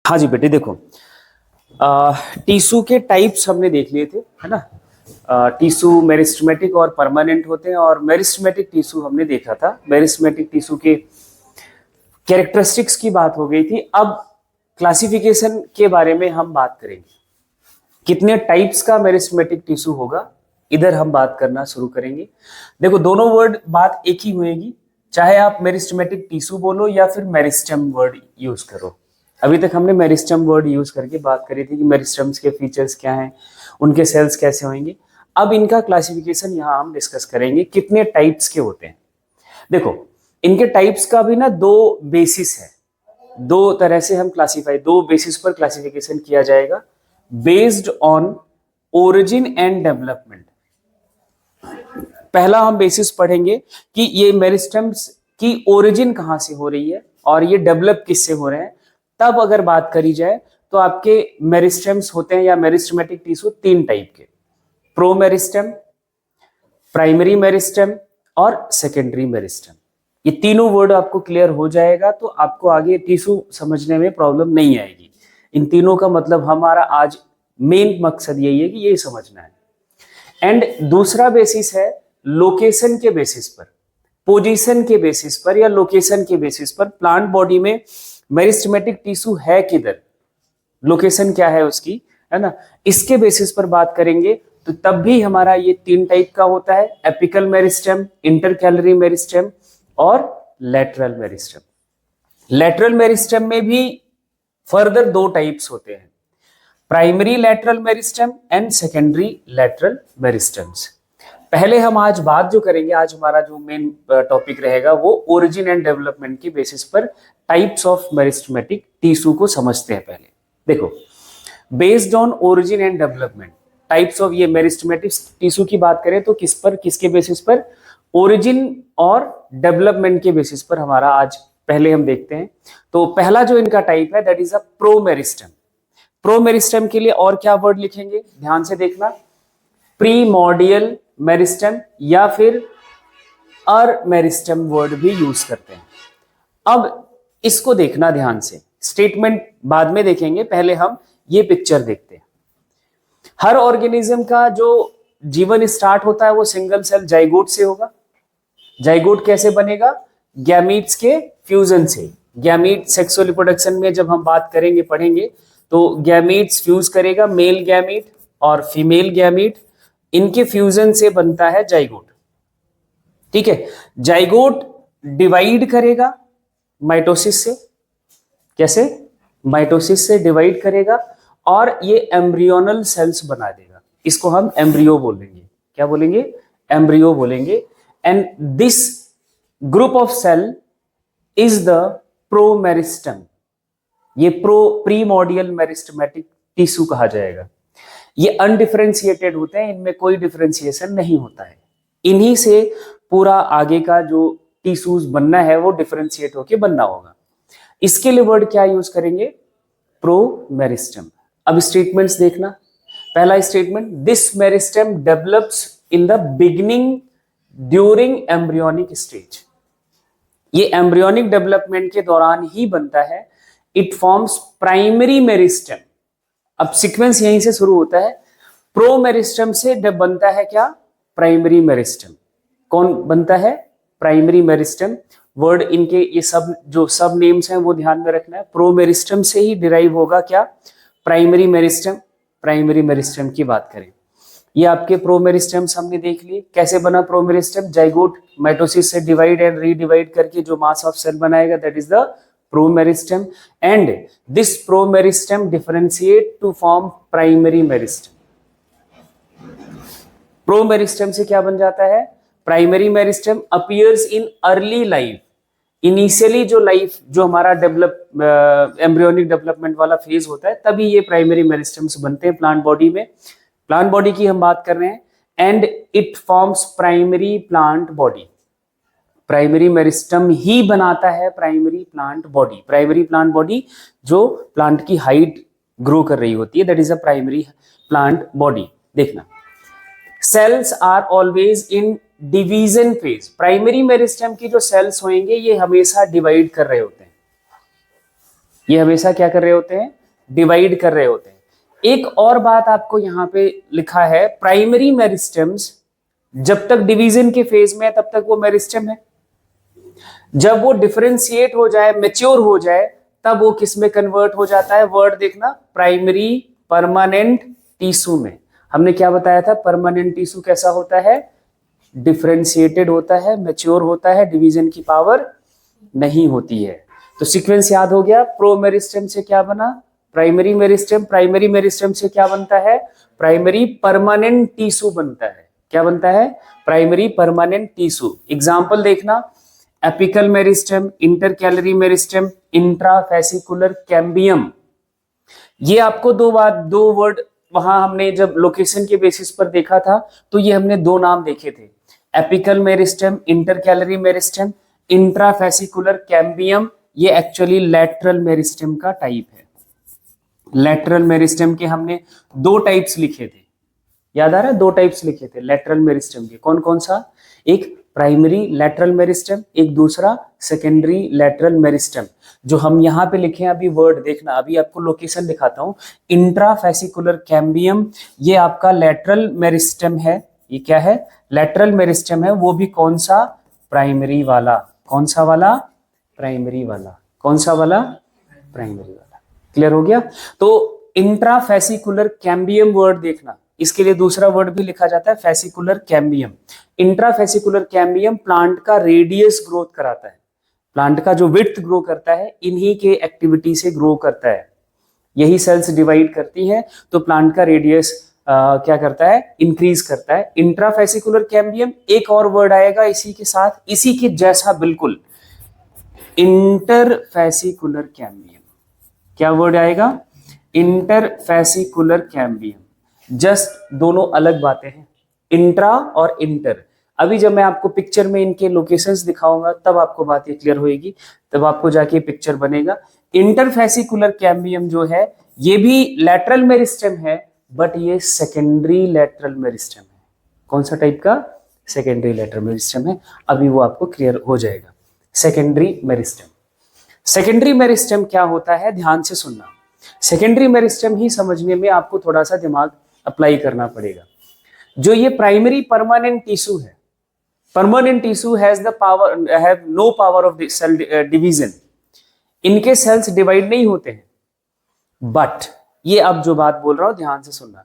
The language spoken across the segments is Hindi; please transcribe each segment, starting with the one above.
हाँ जी बेटे देखो, टीसू के टाइप्स हमने देख लिए थे, है ना। टीसू मेरिस्टेमेटिक और परमानेंट होते हैं, और मेरिस्टेमेटिक टीसू हमने देखा था। मेरिस्टेमेटिक टीसू के कैरेक्टरिस्टिक्स की बात हो गई थी। अब क्लासिफिकेशन के बारे में हम बात करेंगे। कितने टाइप्स का मेरिस्टेमेटिक टीसू होगा, इधर हम बात करना शुरू करेंगे। देखो, दोनों वर्ड बात एक ही होएगी, चाहे आप मेरिस्टेमेटिक टीसू बोलो या फिर मेरिस्टेम वर्ड यूज करो। अभी तक हमने मेरिस्टेम वर्ड यूज करके बात करी थी कि मेरिस्टेम्स के फीचर्स क्या हैं, उनके सेल्स कैसे होंगे। अब इनका क्लासिफिकेशन यहाँ हम डिस्कस करेंगे, कितने टाइप्स के होते हैं। देखो, इनके टाइप्स का भी ना दो बेसिस है, दो तरह से हम क्लासिफाई, दो बेसिस पर क्लासिफिकेशन किया जाएगा, based on origin and development. पहला हम बेसिस पढ़ेंगे कि ये मेरिस्टेम्स की ओरिजिन कहां से हो रही है और ये डेवलप किससे हो रहे हैं। तब अगर बात करी जाए तो आपके मेरिस्टेम्स होते हैं या मेरिस्टेमेटिक टिश्यू तीन टाइप के, प्रो मेरिस्टेम, प्राइमरी मेरिस्टेम और सेकेंडरी मेरिस्टेम। ये तीनों वर्ड आपको क्लियर हो जाएगा तो आपको आगे टिश्यू समझने में प्रॉब्लम नहीं आएगी। इन तीनों का मतलब हमारा आज मेन मकसद यही है कि ये समझना है। एंड दूसरा बेसिस है लोकेशन के बेसिस पर, पोजीशन के बेसिस पर या लोकेशन के बेसिस पर प्लांट बॉडी में मेरिस्टेमेटिक टिश्यू है किधर, लोकेशन क्या है उसकी, है ना। इसके बेसिस पर बात करेंगे तो तब भी हमारा ये तीन टाइप का होता है, एपिकल मेरिस्टेम, इंटरकैलरी मेरिस्टेम और लेटरल मेरिस्टेम। लेटरल मेरिस्टेम में भी फर्दर दो टाइप्स होते हैं, primary lateral meristem and secondary lateral meristems. पहले हम आज बात जो करेंगे, आज हमारा जो मेन टॉपिक रहेगा वो ओरिजिन एंड डेवलपमेंट की बेसिस पर टाइप्स ऑफ मेरिस्टेमेटिक टिश्यू को समझते हैं। पहले देखो, based on origin and development types of, ये मेरिस्टेमेटिक टिश्यू की बात करें तो किस पर, किसके बेसिस पर, ओरिजिन और डेवलपमेंट के बेसिस पर हमारा आज पहले हम देखते हैं। तो पहला जो इनका टाइप है दैट इज अ प्रोमेरिस्टेम। प्रोमेरिस्टेम के लिए और क्या वर्ड लिखेंगे, ध्यान से देखना, प्रीमॉर्डियल मेरिस्टेम या फिर अर मेरिस्टेम वर्ड भी यूज करते हैं। अब इसको देखना ध्यान से, स्टेटमेंट बाद में देखेंगे, पहले हम ये पिक्चर देखते हैं। हर ऑर्गेनिज्म का जो जीवन स्टार्ट होता है वो सिंगल सेल जाइगोट से होगा। जाइगोट कैसे बनेगा, गैमीट्स के फ्यूजन से। गैमीट सेक्सुअल रिप्रोडक्शन में जब हम बात करेंगे, पढ़ेंगे, तो गैमीट्स फ्यूज करेगा, मेल गैमीट और फीमेल गैमीट, इनके फ्यूजन से बनता है जाइगोट। ठीक है, जाइगोट डिवाइड करेगा माइटोसिस से, कैसे, माइटोसिस से डिवाइड करेगा और ये एम्ब्रियोनल सेल्स बना देगा। इसको हम एम्ब्रियो बोलेंगे, क्या बोलेंगे, एम्ब्रियो बोलेंगे। And this group of cell is the promeristem. ये प्रीमॉर्डियल मेरिस्टेमेटिक टिश्यू कहा जाएगा। ये अनडिफरेंशिएटेड होते हैं, इनमें कोई डिफरेंशिएशन नहीं होता है। इन्हीं से पूरा आगे का जो टिश्यूज बनना है वो डिफरेंशिएट होके बनना होगा। इसके लिए वर्ड क्या यूज करेंगे, प्रोमेरिस्टेम। अब स्टेटमेंट्स देखना। पहला statement, this meristem develops in the beginning during embryonic stage. ये एम्ब्रियोनिक डेवलपमेंट के दौरान ही बनता है। It forms primary meristem. अब सीक्वेंस यहीं से शुरू होता है, प्रो मेरिस्टेम से बनता है क्या, प्राइमरी मेरिस्टेम। कौन बनता है, प्राइमरी मेरिस्टेम। वर्ड इनके ये सब जो सब नेम्स हैं वो ध्यान में रखना है। प्रो मेरिस्टेम से ही डिराइव होगा क्या, प्राइमरी मेरिस्टेम। प्राइमरी मेरिस्टेम की बात करें, ये आपके प्रो मेरिस्टेम्स हमने देख लिए। कैसे बना प्रो मेरिस्टेम, जाइगोट माइटोसिस से डिवाइड एंड रीडिवाइड करके जो मास ऑफ सेल बनाएगा that is the promeristem. And this promeristem differentiate to form primary meristem. Promeristem से क्या बन जाता है, primary meristem appears in early life. Initially जो लाइफ, जो हमारा डेवलप एम्ब्रियोनिक डेवलपमेंट वाला फेज होता है, तभी ये प्राइमरी मेरिस्टेम्स बनते हैं प्लांट बॉडी में। प्लांट बॉडी की हम बात कर रहे हैं। And it forms primary plant body. Primary meristem ही बनाता है primary plant body. Primary plant body जो प्लांट की हाइट ग्रो कर रही होती है, that is a primary plant body. देखना, cells are always in division phase. Primary meristem की जो सेल्स होंगे ये हमेशा डिवाइड कर रहे होते हैं। ये हमेशा क्या कर रहे होते हैं, डिवाइड कर रहे होते हैं। एक और बात आपको यहाँ पे लिखा है, प्राइमरी मेरिस्टेम्स जब तक डिवीजन के फेज में है तब तक वो मेरिस्टेम है, जब वो डिफरेंशिएट हो जाए, मेच्योर हो जाए, तब वो किस में कन्वर्ट हो जाता है, वर्ड देखना, प्राइमरी परमानेंट टिश्यू में। हमने क्या बताया था, परमानेंट टिश्यू कैसा होता है, डिफरेंशिएटेड होता है, मैच्योर होता है, डिवीजन की पावर नहीं होती है। तो सीक्वेंस याद हो गया। प्रो मेरिस्टेम से क्या बना, प्राइमरी मेरिस्टेम, प्राइमरी मेरिस्टेम से क्या बनता है, प्राइमरी परमानेंट टिश्यू बनता है। क्या बनता है, प्राइमरी परमानेंट टिश्यू। एग्जांपल देखना, apical meristem, intercalary meristem, intrafascicular cambium. ये आपको दो वर्ड वहां हमने जब लोकेशन के बेसिस पर देखा था तो ये हमने दो नाम देखे थे, apical meristem, intercalary meristem, intrafascicular cambium. ये एक्चुअली लैटरल मेरिस्टेम का टाइप है। लैटरल मेरिस्टेम के हमने दो टाइप्स लिखे थे, याद आ रहा है, दो टाइप्स लिखे थे लैटरल मेरिस्टेम के। कौन कौन सा, एक प्राइमरी लैटरल मेरिस्टेम, एक दूसरा सेकेंडरी लैटरल मेरिस्टेम। जो हम यहाँ पे लिखे हैं अभी वर्ड देखना, अभी आपको लोकेशन दिखाता हूँ। इंट्राफेसिकुलर कैम्बियम ये आपका लैटरल मेरिस्टेम है। ये क्या है, लैटरल मेरिस्टेम है, वो भी कौन सा, प्राइमरी वाला। कौन सा वाला, प्राइमरी वाला। कौन सा वाला, प्राइमरी वाला। क्लियर हो गया। तो इंट्राफेसिकुलर कैम्बियम वर्ड देखना, इसके लिए दूसरा वर्ड भी लिखा जाता है fascicular cambium. Intrafascicular cambium plant का रेडियस ग्रोथ कराता है, प्लांट का जो विड्थ ग्रो करता है इन्हीं के एक्टिविटी से ग्रो करता है। यही सेल्स डिवाइड करती हैं तो प्लांट का रेडियस क्या करता है, इंक्रीज करता है। इंट्राफेसिकुलर कैम्बियम, एक और वर्ड आएगा इसी के साथ, इसी के जैसा बिल्कुल, इंटरफेसिकुलर कैम्बियम। क्या वर्ड आएगा, इंटरफेसिकुलर कैम्बियम। जस्ट दोनों अलग बातें हैं, इंट्रा और इंटर। अभी जब मैं आपको पिक्चर में इनके लोकेशंस दिखाऊंगा तब आपको बात ये क्लियर होएगी, तब आपको जाके पिक्चर बनेगा। इंटरफेसिकुलर कैम्बियम जो है ये भी लैटरल मेरिस्टेम है, बट ये सेकेंडरी लैटरल मेरिस्टेम है। कौन सा टाइप का, सेकेंडरी लैटरल मेरिस्टेम है। अभी वो आपको क्लियर हो जाएगा। सेकेंडरी मेरिस्टेम, सेकेंडरी मेरिस्टेम क्या होता है, ध्यान से सुनना। सेकेंडरी मेरिस्टेम ही समझने में आपको थोड़ा सा दिमाग अप्लाई करना पड़ेगा। जो ये प्राइमरी परमानेंट टिश्यू है, permanent tissue has the power, have no power of cell division. इनके सेल्स डिवाइड नहीं होते हैं, बट ये अब जो बात बोल रहा हूं ध्यान से सुनना,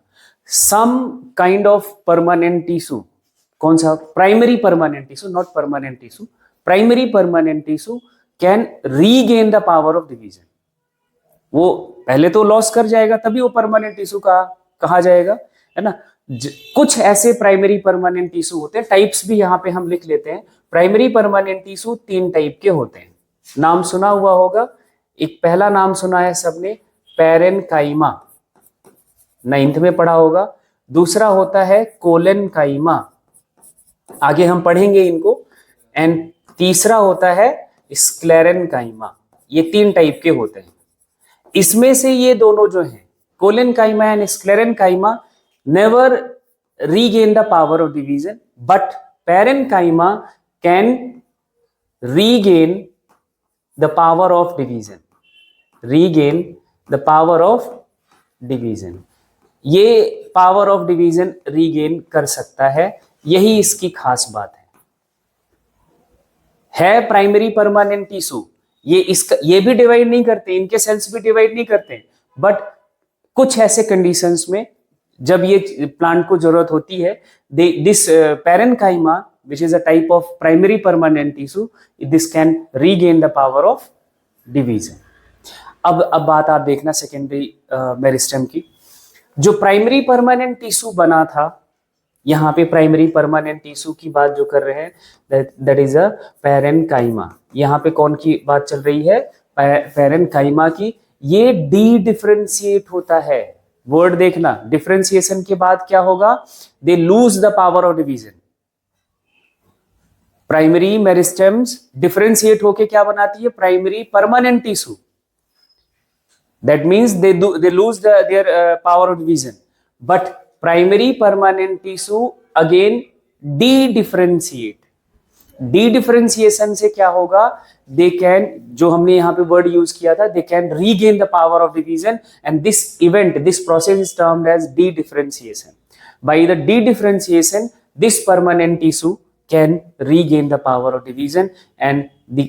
some kind of permanent tissue. कौन सा, primary permanent tissue, not permanent tissue. Primary permanent tissue can regain the power of division. वो पहले तो लॉस कर जाएगा तभी वो परमानेंट टिश्यू का कहा जाएगा, है ना। कुछ ऐसे प्राइमरी परमानेंट टिश्यू होते हैं, टाइप्स भी यहाँ पे हम लिख लेते हैं। प्राइमरी परमानेंट टिश्यू तीन टाइप के होते हैं, नाम सुना हुआ होगा। एक पहला नाम सुना है सबने, पैरेनकाइमा, 9th में पढ़ा होगा। दूसरा होता है कोलेनकाइमा, आगे हम पढ़ेंगे इनको। एंड तीसरा होता है स्क्लेरेनकाइमा। ये तीन टाइप के होते हैं। इसमें से ये दोनों जो हैं, collenchyma and sclerenchyma, never regain the power of division, but parenchyma can regain the power of division, regain the power of division। ये power of division regain कर सकता है, यही इसकी खास बात है प्राइमरी परमानेंट टिश्यू। ये भी डिवाइड नहीं करते, इनके सेल्स भी डिवाइड नहीं करते, बट कुछ ऐसे कंडीशंस में जब ये प्लांट को जरूरत होती है, this parenchyma which is a type of primary permanent tissue, this can regain the power of division। अब बात आप देखना सेकेंडरी मेरिस्टेम की। जो प्राइमरी परमानेंट टिश्यू बना था, यहाँ पे प्राइमरी परमानेंट टिश्यू की बात जो कर रहे हैं, दैट इज अ पैरेनकाइमा। यहाँ पे कौन की बात चल रही है, पैरेनकाइमा की। ये डी डिफरेंशिएट होता है, वर्ड देखना, डिफरेंशिएशन के बाद क्या होगा, they lose the power of division. Primary meristems differentiate होके क्या बनाती है, primary permanent tissue. That means they lose their power of division, but primary permanent tissue again D differentiate. D differentiation से क्या होगा, दे कैन, जो हमने यहाँ पे वर्ड यूज किया था, they can regain the power of division and this event, this process is termed as dedifferentiation. By the dedifferentiation this permanent tissue can regain the power of division and they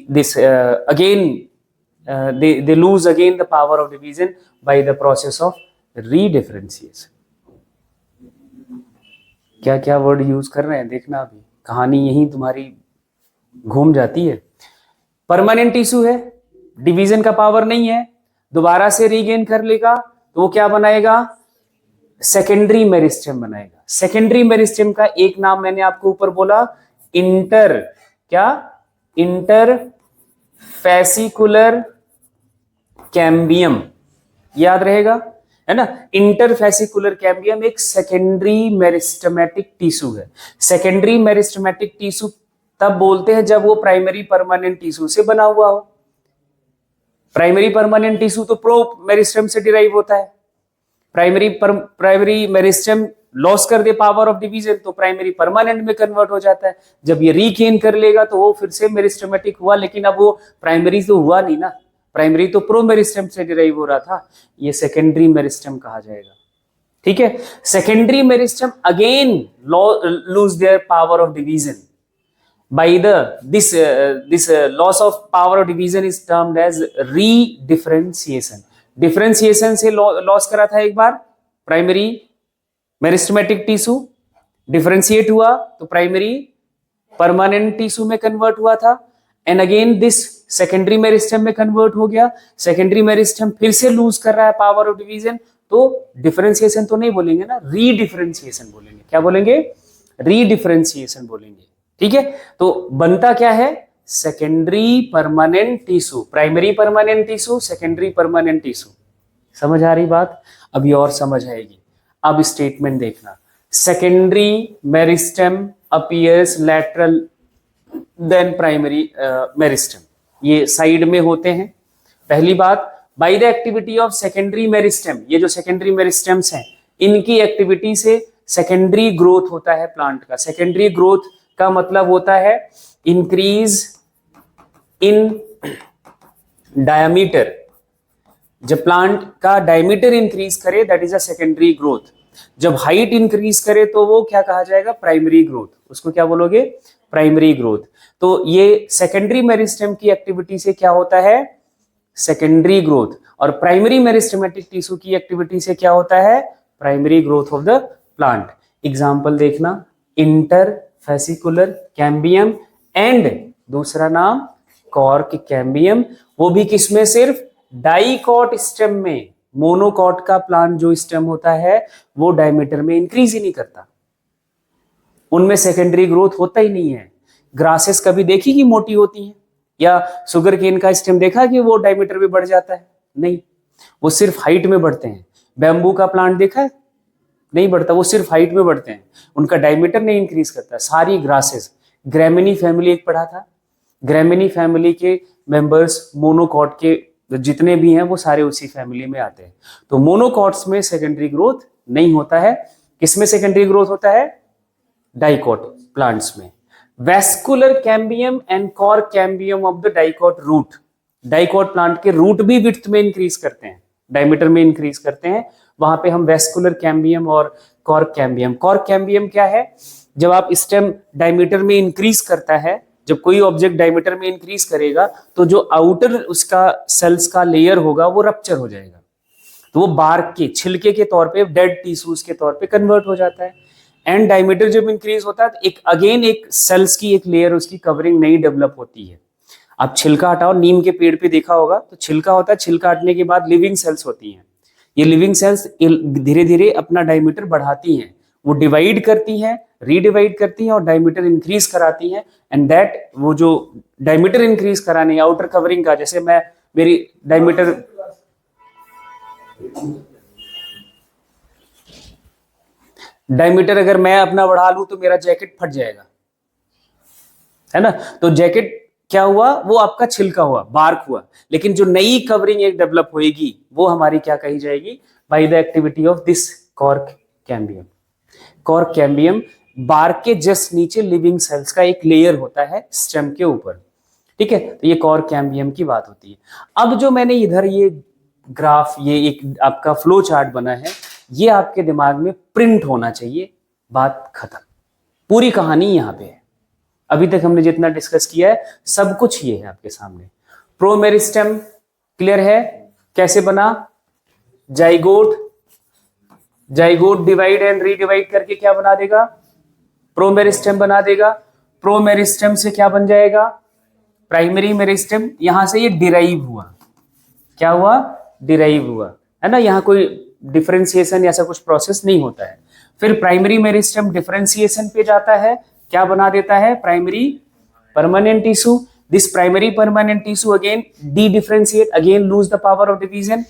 lose again the power of division by the process of redifferentiation. क्या क्या वर्ड यूज कर रहे हैं देखना, अभी कहानी यही तुम्हारी घूम जाती है. परमानेंट टिश्यू है, डिवीजन का पावर नहीं है, दोबारा से रीगेन कर लेगा तो वो क्या बनाएगा, सेकेंडरी मेरिस्टेम बनाएगा. सेकेंडरी मेरिस्टेम का एक नाम मैंने आपको ऊपर बोला, इंटर फैसिकुलर कैम्बियम, याद रहेगा है ना. इंटर फैसिकुलर कैम्बियम एक सेकेंडरी मेरिस्टेमेटिक टिश्यू है. सेकेंडरी मेरिस्टेमेटिक टिश्यू तब बोलते हैं जब वो प्राइमरी परमानेंट टिश्यू से बना हुआ हो. प्राइमरी परमानेंट टिश्यू तो प्रो मेरिस्टेम से डिराइव होता है. प्राइमरी मेरिस्टेम लॉस कर दे पावर ऑफ डिवीजन तो प्राइमरी परमानेंट में कन्वर्ट हो जाता है. जब ये रीगेन कर लेगा तो वो फिर से मेरिस्टेमेटिक हुआ, लेकिन अब वो प्राइमरी तो हुआ नहीं ना, प्राइमरी तो प्रो मेरिस्टेम से डिराइव हो रहा था. ये सेकेंडरी मेरिस्टेम कहा जाएगा. ठीक है. Secondary meristem again lose their power of division by this loss of power of division is termed as redifferentiation. Differentiation से लॉस करा था एक बार प्राइमरी मेरिस्टेमेटिक टिश्यू, डिफरेंशिएट हुआ तो प्राइमरी परमानेंट टिश्यू में कन्वर्ट हुआ था, and again this secondary meristem में कन्वर्ट हो गया. सेकेंडरी मेरिस्टेम फिर से लूज कर रहा है पावर ऑफ डिवीजन, तो डिफरेंशिएशन तो नहीं बोलेंगे ना, रीडिफरेंशिएशन बोलेंगे. क्या बोलेंगे, रीडिफरेंशिएशन बोलेंगे. ठीक है. तो बनता क्या है, secondary permanent tissue, primary permanent tissue, secondary permanent tissue. समझ आ रही बात, अभी और समझ आएगी. अब स्टेटमेंट देखना, secondary meristem appears lateral than primary meristem. ये साइड में होते हैं. पहली बात, by the activity of secondary meristem, ये जो सेकेंडरी मेरिस्टेम्स हैं इनकी एक्टिविटी से सेकेंडरी ग्रोथ होता है प्लांट का. सेकेंडरी ग्रोथ का मतलब होता है इंक्रीज इन डायमीटर. जब प्लांट का डायमीटर इंक्रीज करे that is a secondary growth. जब हाइट इंक्रीज करे तो वो क्या कहा जाएगा, प्राइमरी ग्रोथ. उसको क्या बोलोगे, प्राइमरी ग्रोथ. तो ये सेकेंडरी मेरिस्टेम की एक्टिविटी से क्या होता है, सेकेंडरी ग्रोथ. और प्राइमरी मेरिस्टेमेटिक टिश्यू की एक्टिविटी से क्या होता है, primary growth of the plant. Example देखना, इंटर फैसिकुलर कैम्बियम एंड दूसरा नाम कॉर्क कैम्बियम. वो भी किसमें, सिर्फ डाइकॉट स्टेम में. मोनोकॉट का प्लांट जो स्टेम होता है वो डायमीटर में इंक्रीज ही नहीं करता, उनमें सेकेंडरी ग्रोथ होता ही नहीं है. ग्रासेस कभी देखी कि मोटी होती हैं, या शुगर केन का स्टेम देखा कि वो डायमीटर में बढ़ जाता है, नहीं, वो सिर्फ हाइट में बढ़ते हैं. बैम्बू का प्लांट देखा है, नहीं बढ़ता, वो सिर्फ हाइट में बढ़ते हैं, उनका डायमीटर नहीं इंक्रीज करता. सारी ग्रासेस, ग्रेमिनी फैमिली एक पढ़ा था, ग्रेमिनी फैमिली के मेंबर्स मोनोकॉट के जितने भी हैं वो सारे उसी फैमिली में आते हैं. तो मोनोकॉट्स में सेकेंडरी ग्रोथ नहीं होता है. किसमें सेकेंडरी ग्रोथ होता है, डाइकॉट प्लांट्स में. Vascular cambium and cork cambium of the dicot root. Dicot plant के रूट भी विड्थ में इंक्रीज करते हैं, डायमीटर में इंक्रीज करते हैं. वहां पे हम वेस्कुलर कैम्बियम और कॉर्क कैम्बियम. कॉर्क कैम्बियम क्या है, जब आप स्टेम डायमीटर में इंक्रीज करता है, जब कोई ऑब्जेक्ट डायमीटर में इंक्रीज करेगा तो जो आउटर उसका सेल्स का लेयर होगा वो रप्चर हो जाएगा, तो वो बार्क के छिलके के तौर पे, डेड टिश्यूज के तौर पे कन्वर्ट हो जाता है. एंड डायमीटर जब इंक्रीज होता है तो एक सेल्स की एक लेयर, उसकी कवरिंग नई डेवलप होती है. आप छिलका हटाओ, नीम के पेड़ पे देखा होगा तो छिलका होता है, छिलका हटने के बाद लिविंग सेल्स होती हैं. ये लिविंग सेल्स धीरे धीरे अपना डायमीटर बढ़ाती हैं, वो डिवाइड करती हैं, रीडिवाइड करती हैं और डायमीटर इंक्रीज कराती हैं. एंड दैट, वो जो डायमीटर इंक्रीज कराने आउटर कवरिंग का, जैसे मैं मेरी डायमीटर अगर मैं अपना बढ़ा लूं तो मेरा जैकेट फट जाएगा, है ना. तो जैकेट क्या हुआ, वो आपका छिलका हुआ, बार्क हुआ. लेकिन जो नई कवरिंग एक डेवलप होएगी वो हमारी क्या कही जाएगी, by the activity of this cork cambium. Cork cambium bark के जस्ट नीचे लिविंग सेल्स का एक लेयर होता है स्टेम के ऊपर, ठीक है। तो ये कोर कैम्बियम की बात होती है। अब जो मैंने इधर ये ग्राफ, ये एक आपका फ्लो चार्ट बना है, ये आपके दिमाग में प्रिंट होना चाहिए। बात खत्म, पूरी कहानी यहां पे है। अभी तक हमने जितना डिस्कस किया है सब कुछ ये है आपके सामने। प्रोमेरिस्टेम क्लियर है कैसे बना? Zygote, zygote divide and redivide करके क्या बना देगा? प्रोमेरिस्टेम बना देगा। प्रोमेरिस्टेम से क्या बन जाएगा? Primary meristem. यहां से ये डिराइव हुआ, क्या हुआ? डिराइव हुआ, है ना। यहाँ कोई डिफरेंशिएशन ऐसा कुछ प्रोसेस नहीं होता है। फिर प्राइमरी मेरिस्टेम डिफरेंशिएशन पे जाता है, क्या बना देता है? Primary permanent tissue. This primary permanent tissue again dedifferentiate, again lose the power of division,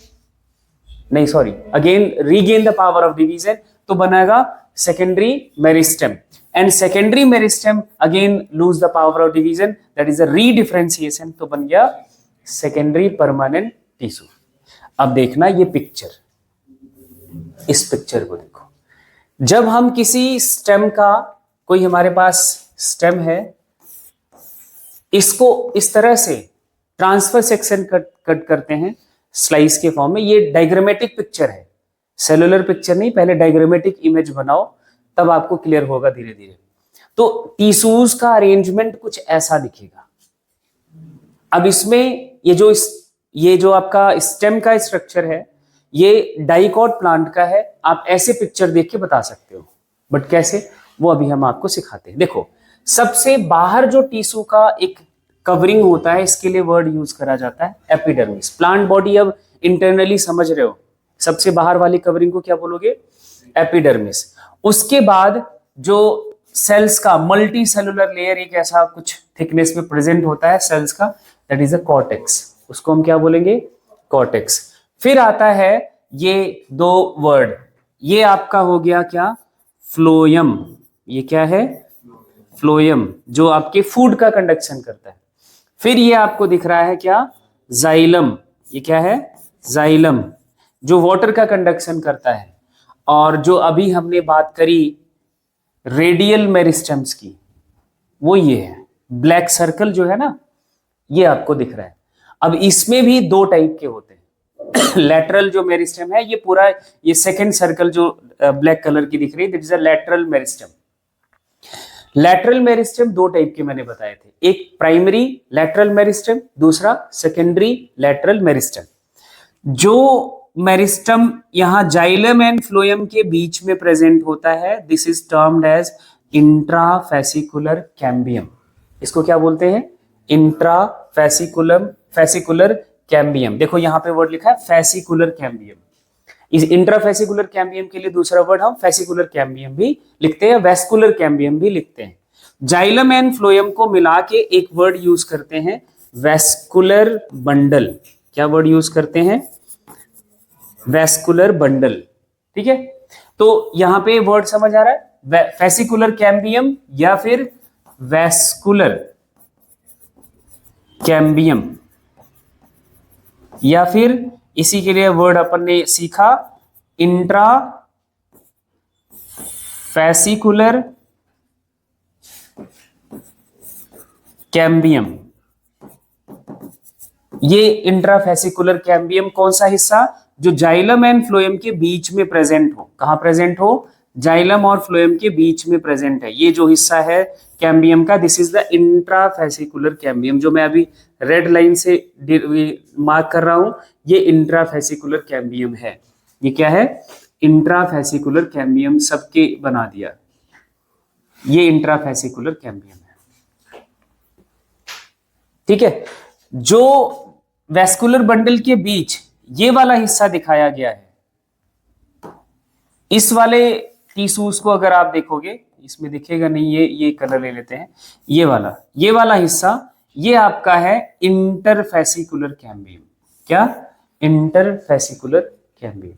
नहीं sorry, again regain the power of division, तो बनेगा secondary meristem. And secondary meristem again lose the power of division, that is a redifferentiation, तो बन गया सेकेंडरी परमानेंट टिश्यू। अब देखना ये पिक्चर, इस पिक्चर को देखो। जब हम किसी स्टेम का, कोई हमारे पास स्टेम है, इसको इस तरह से ट्रांसफर सेक्शन कट करते हैं स्लाइस के फॉर्म में। ये डायग्रामेटिक पिक्चर है, सेलुलर पिक्चर नहीं। पहले डायग्रामेटिक इमेज बनाओ, तब आपको क्लियर होगा धीरे धीरे। तो टिश्यूज का अरेंजमेंट कुछ ऐसा दिखेगा। अब इसमें ये जो आपका स्टेम का स्ट्रक्चर है, ये डाइकॉट प्लांट का है। आप ऐसे पिक्चर देख के बता सकते हो, बट कैसे, वो अभी हम आपको सिखाते हैं। देखो, सबसे बाहर जो टिश्यू का एक कवरिंग होता है, इसके लिए वर्ड यूज करा जाता है एपिडर्मिस। प्लांट बॉडी अब इंटरनली समझ रहे हो, सबसे बाहर वाली कवरिंग को क्या बोलोगे? एपिडर्मिस। उसके बाद जो सेल्स का मल्टी सेलुलर लेयर, एक ऐसा कुछ थिकनेस में प्रेजेंट होता है सेल्स का, दैट इज अ कॉर्टेक्स। उसको हम क्या बोलेंगे? कॉर्टेक्स। फिर आता है ये दो वर्ड, ये आपका हो गया क्या? फ्लोयम। ये क्या है? फ्लोयम, जो आपके फूड का कंडक्शन करता है। फिर ये आपको दिख रहा है क्या? जाइलम। ये क्या है? जाइलम, जो वाटर का कंडक्शन करता है। और जो अभी हमने बात करी रेडियल मेरिस्टेम्स की, वो ये है, ब्लैक सर्कल जो है ना, ये आपको दिख रहा है। अब इसमें भी दो टाइप के होते हैं। लैटरल जो मेरिस्टेम है, ये पूरा, ये सेकंड सर्कल जो ब्लैक कलर की दिख रही है, that is a lateral meristem. Lateral meristem दो टाइप के मैंने बताए थे, एक प्राइमरी लैटरल मेरिस्टेम, दूसरा सेकेंडरी लैटरल मेरिस्टेम। जो मेरिस्टेम यहां जाइलम एंड फ्लोएम के बीच में प्रेजेंट होता है, this is termed as intrafascicular cambium. इसको क्या बोलते हैं? Fascicular cambium. देखो यहां पे वर्ड लिखा है फैसिकुलर कैम्बियम। इस इंट्राफेसिकुलर कैम्बियम के लिए दूसरा वर्ड हम फैसिकुलर कैम्बियम भी लिखते हैं, वेस्कुलर कैम्बियम भी लिखते हैं। जाइलम एंड फ्लोएम को मिला के एक वर्ड यूज करते हैं, वेस्कुलर बंडल। क्या वर्ड यूज करते हैं? वेस्कुलर बंडल, ठीक है। तो यहां पे वर्ड समझ आ रहा है? फैसिकुलर कैम्बियम या फिर वेस्कुलर कैम्बियम, या फिर इसी के लिए वर्ड अपन ने सीखा इंट्रा फैसिकुलर कैम्बियम। ये इंट्राफेसिकुलर कैम्बियम कौन सा हिस्सा? जो जाइलम एंड फ्लोएम के बीच में प्रेजेंट हो। कहां प्रेजेंट हो? जाइलम और फ्लोएम के बीच में प्रेजेंट है। ये जो हिस्सा है कैम्बियम का, this is the intrafascicular cambium. जो मैं अभी रेड लाइन से मार्क कर रहा हूं, ये इंट्राफेसिकुलर कैम्बियम है। ये क्या है? Intrafascicular cambium. सबके बना दिया, ये इंट्राफेसिकुलर कैम्बियम है, ठीक है। जो वेस्कुलर बंडल के बीच ये वाला हिस्सा दिखाया गया है, इस वाले टिश्यूज को अगर आप देखोगे, इसमें दिखेगा नहीं, ये कलर ले लेते हैं, ये वाला हिस्सा, ये आपका है इंटरफेसिकुलर कैम्बियम। क्या? Interfascicular cambium.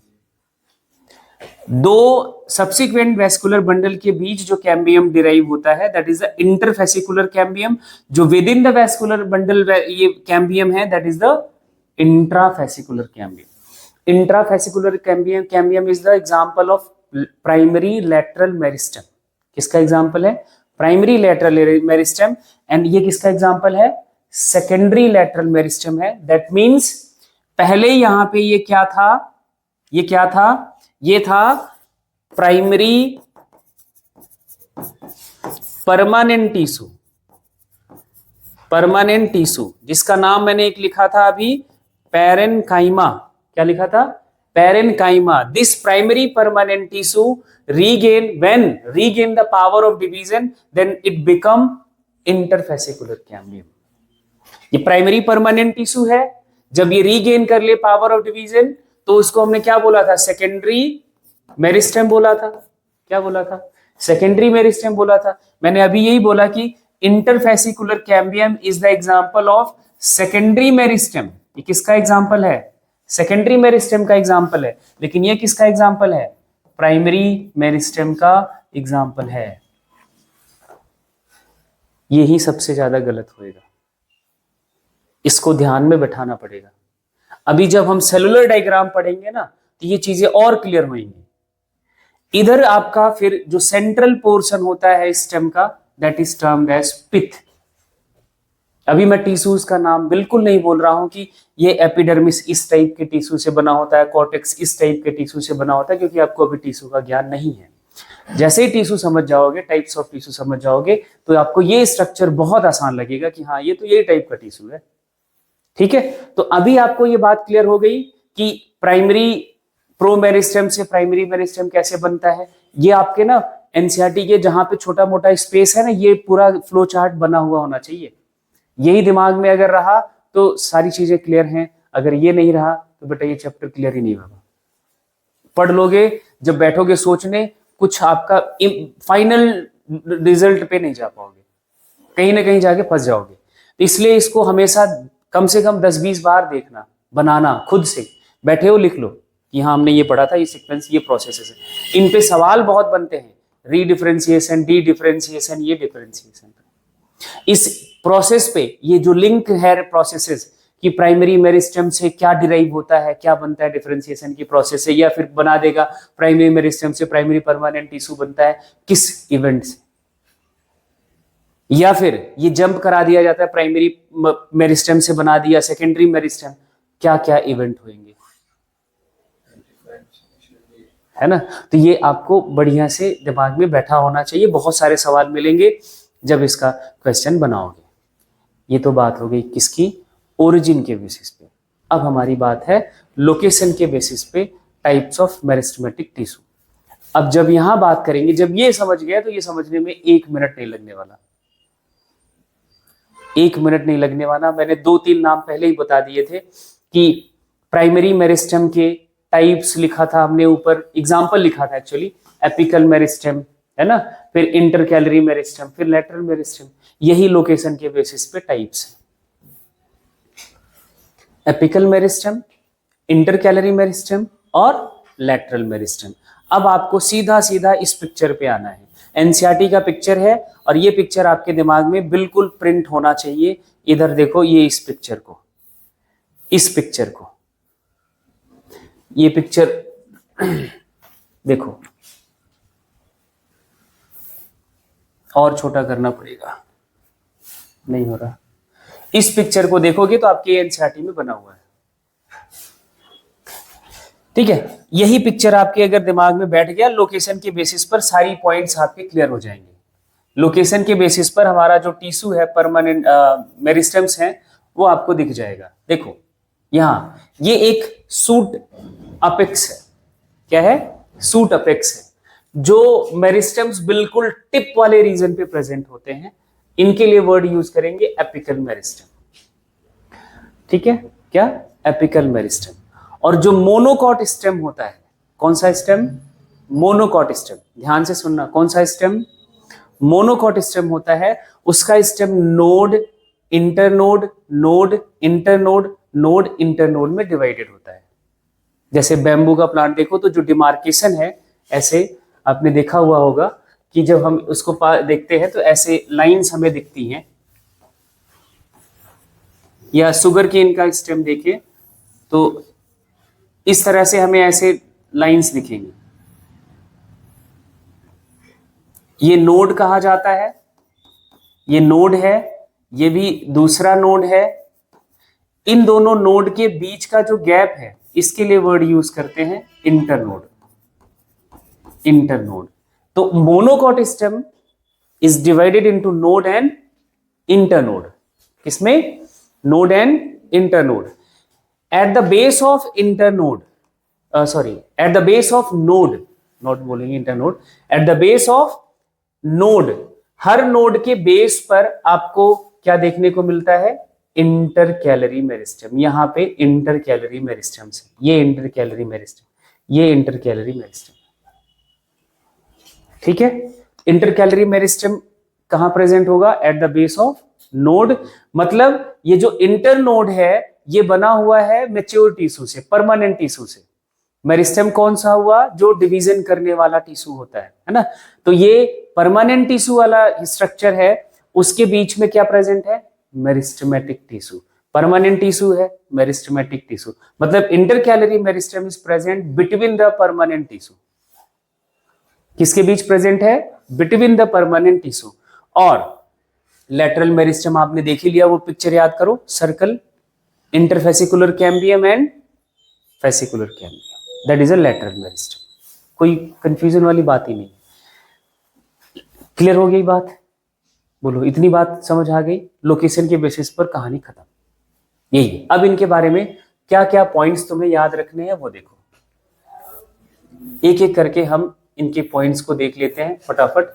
दो सब्सिक्वेंट वेस्कुलर बंडल के बीच जो कैम्बियम डिराइव होता है, that is the interfascicular cambium. जो within the vascular bundle ये कैम्बियम है, that is the intrafascicular cambium. Intrafascicular cambium is the example of primary lateral meristem. किसका एग्जाम्पल है? Primary lateral meristem. एंड ये किसका एग्जाम्पल है? सेकेंडरी लैटरल मेरिस्टेम है। दैट मीन्स पहले यहां पे ये क्या था? ये क्या था? ये था primary permanent tissue, permanent tissue, जिसका नाम मैंने एक लिखा था अभी, पैरेनकाइमा। क्या लिखा था? Parenchyma. This primary permanent tissue regain the power of division, then it become interfascicular cambium। ये प्राइमरी परमानेंट टिश्यू है, जब ये रीगेन कर ले पावर ऑफ डिवीजन तो उसको हमने क्या बोला था? सेकेंडरी मेरिस्टेम बोला था। क्या बोला था? सेकेंडरी मेरिस्टेम बोला था। मैंने अभी यही बोला कि interfascicular cambium is the example of secondary meristem. ये किसका एग्जांपल है? सेकेंडरी मेरिस्टेम का एग्जांपल है। लेकिन ये किसका एग्जांपल है? प्राइमरी मेरिस्टेम का एग्जांपल है। यही सबसे ज्यादा गलत होएगा, इसको ध्यान में बैठाना पड़ेगा। अभी जब हम सेलुलर डायग्राम पढ़ेंगे ना तो ये चीजें और क्लियर होंगी। इधर आपका फिर जो सेंट्रल पोर्शन होता है स्टेम का, दैट इज टर्म्ड एज पिथ। अभी मैं टिश्यूज का नाम बिल्कुल नहीं बोल रहा हूं कि ये एपिडर्मिस इस टाइप के टिश्यू से बना होता है, कॉर्टेक्स इस टाइप के टिश्यू से बना होता है, क्योंकि आपको अभी टिश्यू का ज्ञान नहीं है। जैसे ही टिश्यू समझ जाओगे, टाइप्स ऑफ टिश्यू समझ जाओगे, तो आपको ये स्ट्रक्चर बहुत आसान लगेगा कि हाँ ये तो यही टाइप का टिश्यू है। ठीक है, तो अभी आपको ये बात क्लियर हो गई कि प्राइमरी प्रोमेरिस्टेम से प्राइमरी मेरिस्टेम कैसे बनता है। ये आपके ना एनसीईआरटी के जहां पे छोटा मोटा स्पेस है ना, ये पूरा फ्लो चार्ट बना हुआ होना चाहिए। यही दिमाग में अगर रहा तो सारी चीजें क्लियर हैं, अगर ये नहीं रहा तो बेटा ये चैप्टर क्लियर ही नहीं होगा। पढ़ लोगे, जब बैठोगे सोचने, कुछ आपका फाइनल रिजल्ट पे नहीं जा पाओगे, कहीं ना कहीं जाके फंस जाओगे। तो इसलिए इसको हमेशा कम से कम 10-20 बार देखना, बनाना, खुद से बैठे हो लिख लो कि हाँ हमने ये पढ़ा था, ये सीक्वेंस, ये प्रोसेसेस है। इन पे सवाल बहुत बनते हैं, रीडिफरेंशिएशन, डी डिफरेंशिएशन, ये डिफरेंशिएशन। इस प्रोसेस पे ये जो लिंक है प्रोसेसेस कि प्राइमरी मेरिस्टेम से क्या डिराइव होता है, क्या बनता है, डिफरेंशिएशन की प्रोसेस है, या फिर बना देगा प्राइमरी मेरिस्टेम से प्राइमरी परमानेंट टिश्यू बनता है किस इवेंट से, या फिर ये जंप करा दिया जाता है प्राइमरी मेरिस्टेम से बना दिया सेकेंडरी मेरिस्टेम, क्या क्या इवेंट होंगे, है ना। तो ये आपको बढ़िया से दिमाग में बैठा होना चाहिए। बहुत सारे सवाल मिलेंगे जब इसका क्वेश्चन बनाओगे। ये तो बात हो गई किसकी? ओरिजिन के बेसिस पे। अब हमारी बात है लोकेशन के बेसिस पे टाइप्स ऑफ मेरिस्टेमेटिक टिश्यू। अब जब यहां बात करेंगे, जब ये समझ गया तो ये समझने में 1 मिनट नहीं लगने वाला, 1 मिनट नहीं लगने वाला। मैंने 2-3 नाम पहले ही बता दिए थे कि प्राइमरी मेरिस्टेम के टाइप्स लिखा था हमने, ऊपर एग्जाम्पल लिखा था एक्चुअली, एपिकल मेरिस्टेम, है ना, फिर इंटरकैलरी मेरिस्टेम, फिर लैटरल मेरिस्टेम। यही लोकेशन के बेसिस पे टाइप्स है। एपिकल मेरिस्टेम, इंटरकैलरी मेरिस्टेम और लैटरल मेरिस्टेम। अब आपको सीधा सीधा इस पिक्चर पे आना है। एनसीईआरटी का पिक्चर है और ये पिक्चर आपके दिमाग में बिल्कुल प्रिंट होना चाहिए। इधर देखो, ये इस पिक्चर को, इस पिक्चर को, ये पिक्चर देखो, और छोटा करना पड़ेगा, नहीं हो रहा। इस पिक्चर को देखोगे तो आपके एनसीईआरटी में बना हुआ है, ठीक है। यही पिक्चर आपके अगर दिमाग में बैठ गया, लोकेशन के बेसिस पर सारी पॉइंट्स आपके क्लियर हो जाएंगे। लोकेशन के बेसिस पर हमारा जो टिश्यू है, परमानेंट मेरिस्टेम्स हैं, वो आपको दिख जाएगा। देखो यहां ये एक सूट अपेक्स है। क्या है? सूट अपेक्स है। जो मेरिस्टेम्स बिल्कुल टिप वाले रीजन पे प्रेजेंट होते हैं, इनके लिए वर्ड यूज करेंगे एपिकल मेरिस्टेम। ठीक है, क्या? Apical meristem. और जो मोनोकॉट स्टेम होता है, कौन सा स्टेम? Monocot stem. ध्यान से सुनना, कौन सा स्टेम? मोनोकॉट स्टेम होता है। उसका stem node, internode, node, internode, node, internode में डिवाइडेड होता है। जैसे बैम्बू का प्लांट देखो तो जो डिमार्केशन है, ऐसे आपने देखा हुआ होगा कि जब हम उसको देखते हैं तो ऐसे लाइंस हमें दिखती हैं। या सुगर केन का स्टेम देखें तो इस तरह से हमें ऐसे लाइंस दिखेंगी। ये नोड कहा जाता है, ये नोड है, ये भी दूसरा नोड है। इन दोनों नोड के बीच का जो गैप है, इसके लिए वर्ड यूज करते हैं इंटरनोड। इंटरनोड। तो monocot stem is divided into node and internode. किसमें? Node and internode. At the base of internode, at the base of node, not बोलेंगे internode, at the base of node, हर नोड के बेस पर आपको क्या देखने को मिलता है? Intercalary meristem. यहां पे इंटर कैलरी मेरिस्टेम से, ये इंटर कैलरी मेरिस्टेम, ये इंटर कैलरी मेरिस्टेम। ठीक है, इंटर कैलरी मेरिस्टेम कहां प्रेजेंट होगा? Eight the base of node. मतलब ये जो इंटर नोड है ये बना हुआ है मैच्योर टिश्यू से, परमानेंट टिश्यू से। मेरिस्टेम कौन सा हुआ? जो डिवीजन करने वाला टिश्यू होता है ना। तो ये परमानेंट टिश्यू वाला स्ट्रक्चर है, उसके बीच में क्या प्रेजेंट है? Meristematic tissue. परमानेंट टिश्यू है, मेरिस्टेमेटिक टिश्यू, मतलब inter calorie meristem is present between the permanent tissue. किसके बीच प्रेजेंट है? Between the permanent tissue. और लेटरल मेरिस्टेम आपने देख ही लिया, वो पिक्चर याद करो, circle, interfascicular cambium and fascicular cambium, that is a lateral meristem. कोई कंफ्यूजन वाली बात ही नहीं। क्लियर हो गई बात? बोलो, इतनी बात समझ आ गई? लोकेशन के बेसिस पर कहानी खत्म। यही। अब इनके बारे में क्या क्या पॉइंट्स तुम्हें याद रखने हैं वो देखो, एक एक करके हम इनके पॉइंट्स को देख लेते हैं फटाफट,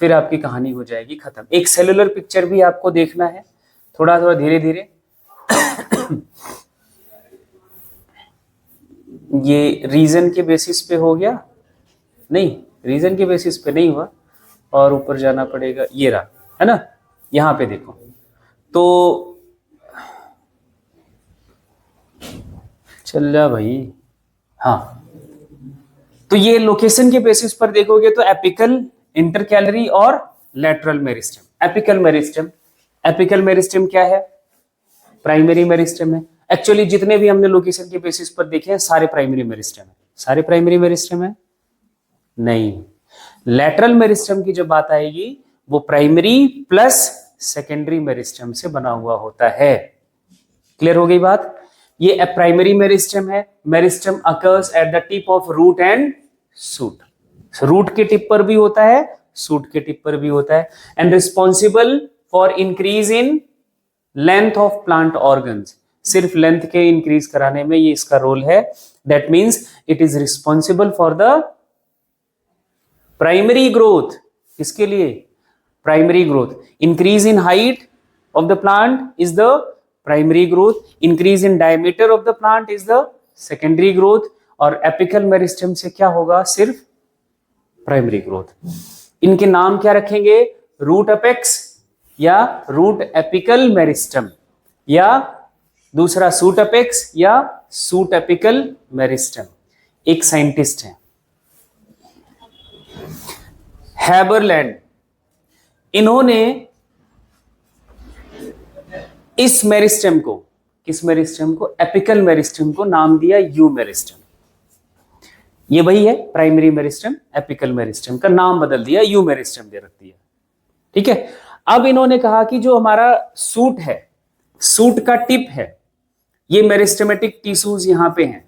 फिर आपकी कहानी हो जाएगी खत्म। एक सेलुलर पिक्चर भी आपको देखना है, थोड़ा थोड़ा धीरे धीरे। ये रीजन के बेसिस पे हो गया? नहीं, रीजन के बेसिस पे नहीं हुआ, और ऊपर जाना पड़ेगा। ये रहा, है ना, यहां पे देखो। तो चल जा भाई। हाँ, तो ये लोकेशन के बेसिस पर देखोगे तो एपिकल, इंटरकैलरी और lateral meristem. Apical meristem, apical meristem क्या है? प्राइमरी मेरिस्टेम है। एक्चुअली जितने भी हमने लोकेशन के बेसिस पर देखे हैं सारे प्राइमरी मेरिस्टेम है। सारे प्राइमरी मेरिस्टेम है? नहीं, लेटरल मेरिस्टेम की जब बात आएगी वो प्राइमरी प्लस सेकेंडरी मेरिस्टेम से बना हुआ होता है। क्लियर हो गई बात? ये प्राइमरी मेरिस्टेम है। Meristem occurs at the tip of root and shoot. Root के टिप पर भी होता है, सूट के टिप पर भी होता है। And responsible for increase in length of plant organs. सिर्फ लेंथ के इंक्रीज कराने में ये इसका रोल है। That means it is responsible for the primary growth. किसके लिए? Primary growth. Increase in height of the plant is the primary growth, increase in diameter of the plant is the secondary growth. और एपिकल मेरिस्टेम से क्या होगा? सिर्फ प्राइमरी ग्रोथ। इनके नाम क्या रखेंगे? रूट अपेक्स या रूट एपिकल मेरिस्टेम, या दूसरा सूट अपेक्स या सूट एपिकल मेरिस्टेम। एक साइंटिस्ट है हैबरलैंड, इन्होंने इस मेरिस्टेम को, किस मेरिस्टेम को? एपिकल मेरिस्टेम को नाम दिया यू मेरिस्टेम। ये वही है प्राइमरी मेरिस्टेम, एपिकल मेरिस्टेम का नाम बदल दिया, यू मेरिस्टेम दे रख दिया। ठीक है। अब इन्होंने कहा कि जो हमारा सूट है, सूट का टिप है, ये मेरिस्टेमेटिक टिश्यूज यहां पे हैं।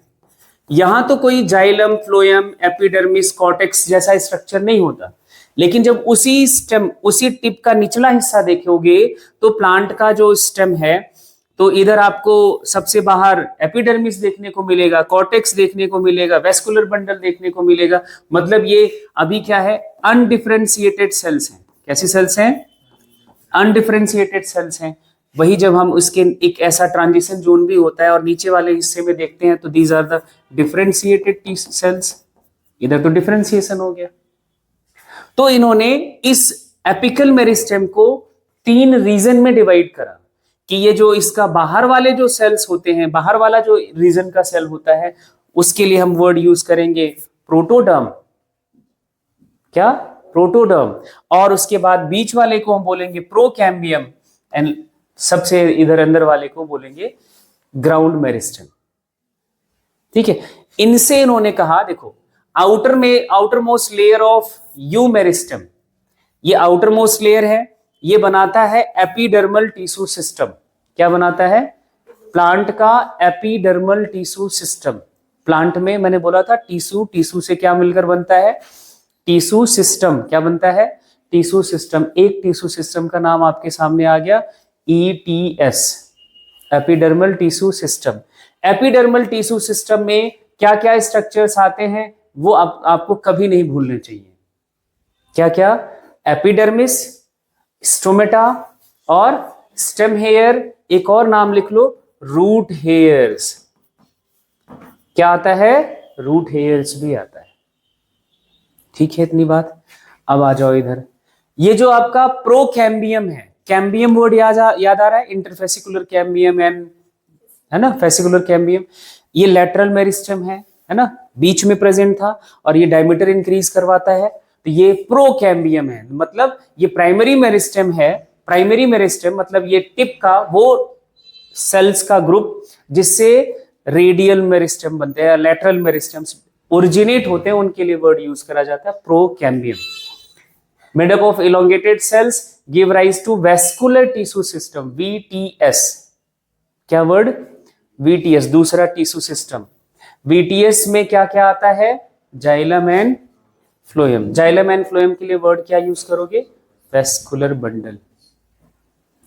यहां तो कोई जाइलम, फ्लोएम, एपिडर्मिस, कॉर्टेक्स जैसा स्ट्रक्चर नहीं होता, लेकिन जब उसी स्टेम, उसी टिप का निचला हिस्सा देखोगे तो प्लांट का जो स्टेम है, तो इधर आपको सबसे बाहर एपिडर्मिस देखने को मिलेगा, कॉर्टेक्स देखने को मिलेगा, वेस्कुलर बंडल देखने को मिलेगा। मतलब ये अभी क्या है? अनडिफरेंशिएटेड सेल्स हैं। कैसी सेल्स हैं? अनडिफरेंशिएटेड सेल्स हैं। वही जब हम उसके एक ऐसा ट्रांजिशन जोन भी होता है और नीचे वाले हिस्से में देखते हैं तो these are the differentiated cells. इधर तो डिफरेंशिएशन हो गया। तो इन्होंने इस एपिकल मेरिस्टेम को 3 रीजन में डिवाइड करा कि ये जो इसका बाहर वाले जो सेल्स होते हैं, बाहर वाला जो रीजन का सेल होता है, उसके लिए हम वर्ड यूज करेंगे प्रोटोडर्म। क्या? प्रोटोडर्म। और उसके बाद बीच वाले को हम बोलेंगे प्रोकैम्बियम, एंड सबसे इधर अंदर वाले को बोलेंगे ग्राउंड मेरिस्टेम। ठीक है। इनसे इन्होंने कहा, देखो, आउटर में, outer most layer of you meristem ये आउटर मोस्ट लेयर है, ये बनाता है एपिडर्मल टिश्यू सिस्टम। क्या बनाता है? प्लांट का एपिडर्मल टिश्यू सिस्टम। प्लांट में मैंने बोला था टिश्यू, टिश्यू से क्या मिलकर बनता है? Tissue system. क्या बनता है? Tissue system. एक टिश्यू सिस्टम का नाम आपके सामने आ गया, ETS, epidermal tissue system. Epidermal tissue system में क्या क्या स्ट्रक्चर्स आते हैं वो आपको कभी नहीं भूलने चाहिए। क्या क्या? एपिडर्मिस, स्टोमेटा और स्टेम हेयर। एक और नाम लिख लो, रूट हेयर्स। क्या आता है? रूट हेयर्स भी आता है। ठीक है, इतनी बात। अब आ जाओ इधर। ये जो आपका प्रोकैम्बियम है, कैम्बियम वर्ड याद आ रहा है, इंटरफेसिकुलर कैम्बियम एंड, है ना, फेसिकुलर कैम्बियम। ये लेटरल मेरिस्टेम है ना, बीच में प्रेजेंट था और ये डायमीटर इंक्रीज करवाता है। तो ये प्रोकैम्बियम है, मतलब ये प्राइमरी मेरिस्टेम है। प्राइमरी मेरिस्टेम मतलब ये टिप का वो सेल्स का ग्रुप जिससे रेडियल मेरिस्टेम बनते हैं, लेटरल मेरिस्टेम्स ओरिजिनेट होते हैं, उनके लिए वर्ड यूज करा जाता है procambium. Made up of elongated cells give rise to vascular tissue system, VTS। क्या वर्ड? VTS, दूसरा टिश्यू सिस्टम। VTS में क्या क्या आता है? Xylem and phloem. Xylem and phloem के लिए वर्ड क्या यूज करोगे? Vascular bundle.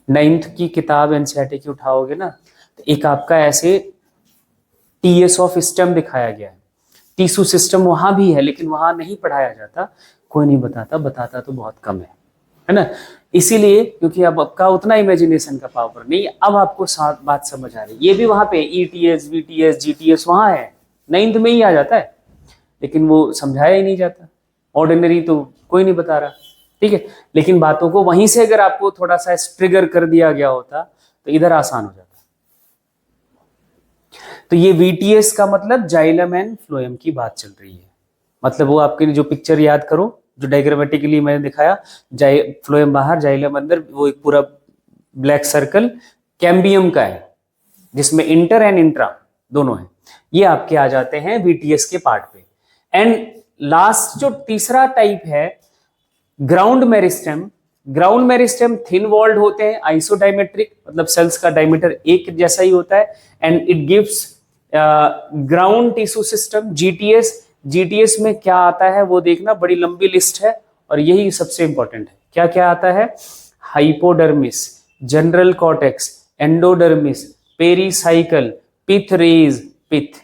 9th की किताब एनसीईआरटी की उठाओगे ना, तो एक आपका ऐसे TS ऑफ स्टेम दिखाया गया है। टिश्यू सिस्टम वहां भी है लेकिन वहां नहीं पढ़ाया जाता, कोई नहीं बताता, बताता तो बहुत कम है ना। इसीलिए क्योंकि अब आपका उतना इमेजिनेशन का पावर नहीं। अब आपको बात समझ आ रही। ये भी वहां पे ETS, VTS, GTS वहां है, 9th में ही आ जाता है, लेकिन वो समझाया ही नहीं जाता। ऑर्डिनरी तो कोई नहीं बता रहा, ठीक है। लेकिन बातों को वहीं से अगर आपको थोड़ा सा ट्रिगर कर दिया गया होता तो इधर आसान हो जाता। तो ये VTS का मतलब जाइलम एंड फ्लोएम की बात चल रही है। मतलब वो आपके जो पिक्चर याद करो जो डायग्रामेटिकली मैंने दिखाया, फ्लोएम बाहर जाइलम अंदर, वो एक पूरा ब्लैक सर्कल कैम्बियम का है जिसमें इंटर एंड इंट्रा दोनों है। ये आपके आ जाते हैं VTS के पार्ट पे। एंड लास्ट जो तीसरा टाइप है ground meristem. Ground meristem thin walled होते हैं, आइसोडायमेट्रिक, मतलब सेल्स का डायमीटर एक जैसा ही होता है। And it gives ground tissue system, GTS। GTS में क्या आता है वो देखना, बड़ी लंबी लिस्ट है और यही सबसे इंपॉर्टेंट है। क्या क्या आता है? Hypodermis, general cortex, endodermis, pericycle, pith rays, pith.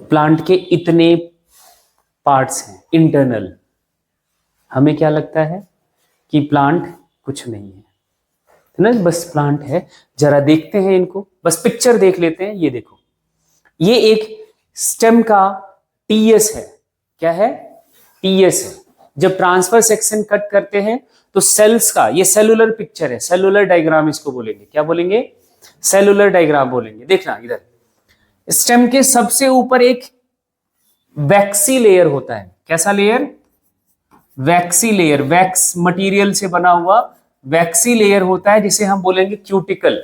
Plant के इतने पार्ट्स हैं इंटरनल। हमें क्या लगता है कि प्लांट कुछ नहीं है ना, बस प्लांट है। जरा देखते हैं इनको, बस पिक्चर देख लेते हैं। ये देखो, ये एक स्टेम का TS है। क्या है? TS है। जब ट्रांसफर सेक्शन कट करते हैं तो सेल्स का ये सेलुलर पिक्चर है, सेलुलर डायग्राम इसको बोलेंगे। क्या बोलेंगे? सेलुलर डायग्राम बोलेंगे। देखना इधर, स्टेम के सबसे ऊपर एक वैक्सी लेयर होता है। कैसा layer? Waxy layer, wax material से बना हुआ वैक्सी लेयर होता है जिसे हम बोलेंगे क्यूटिकल।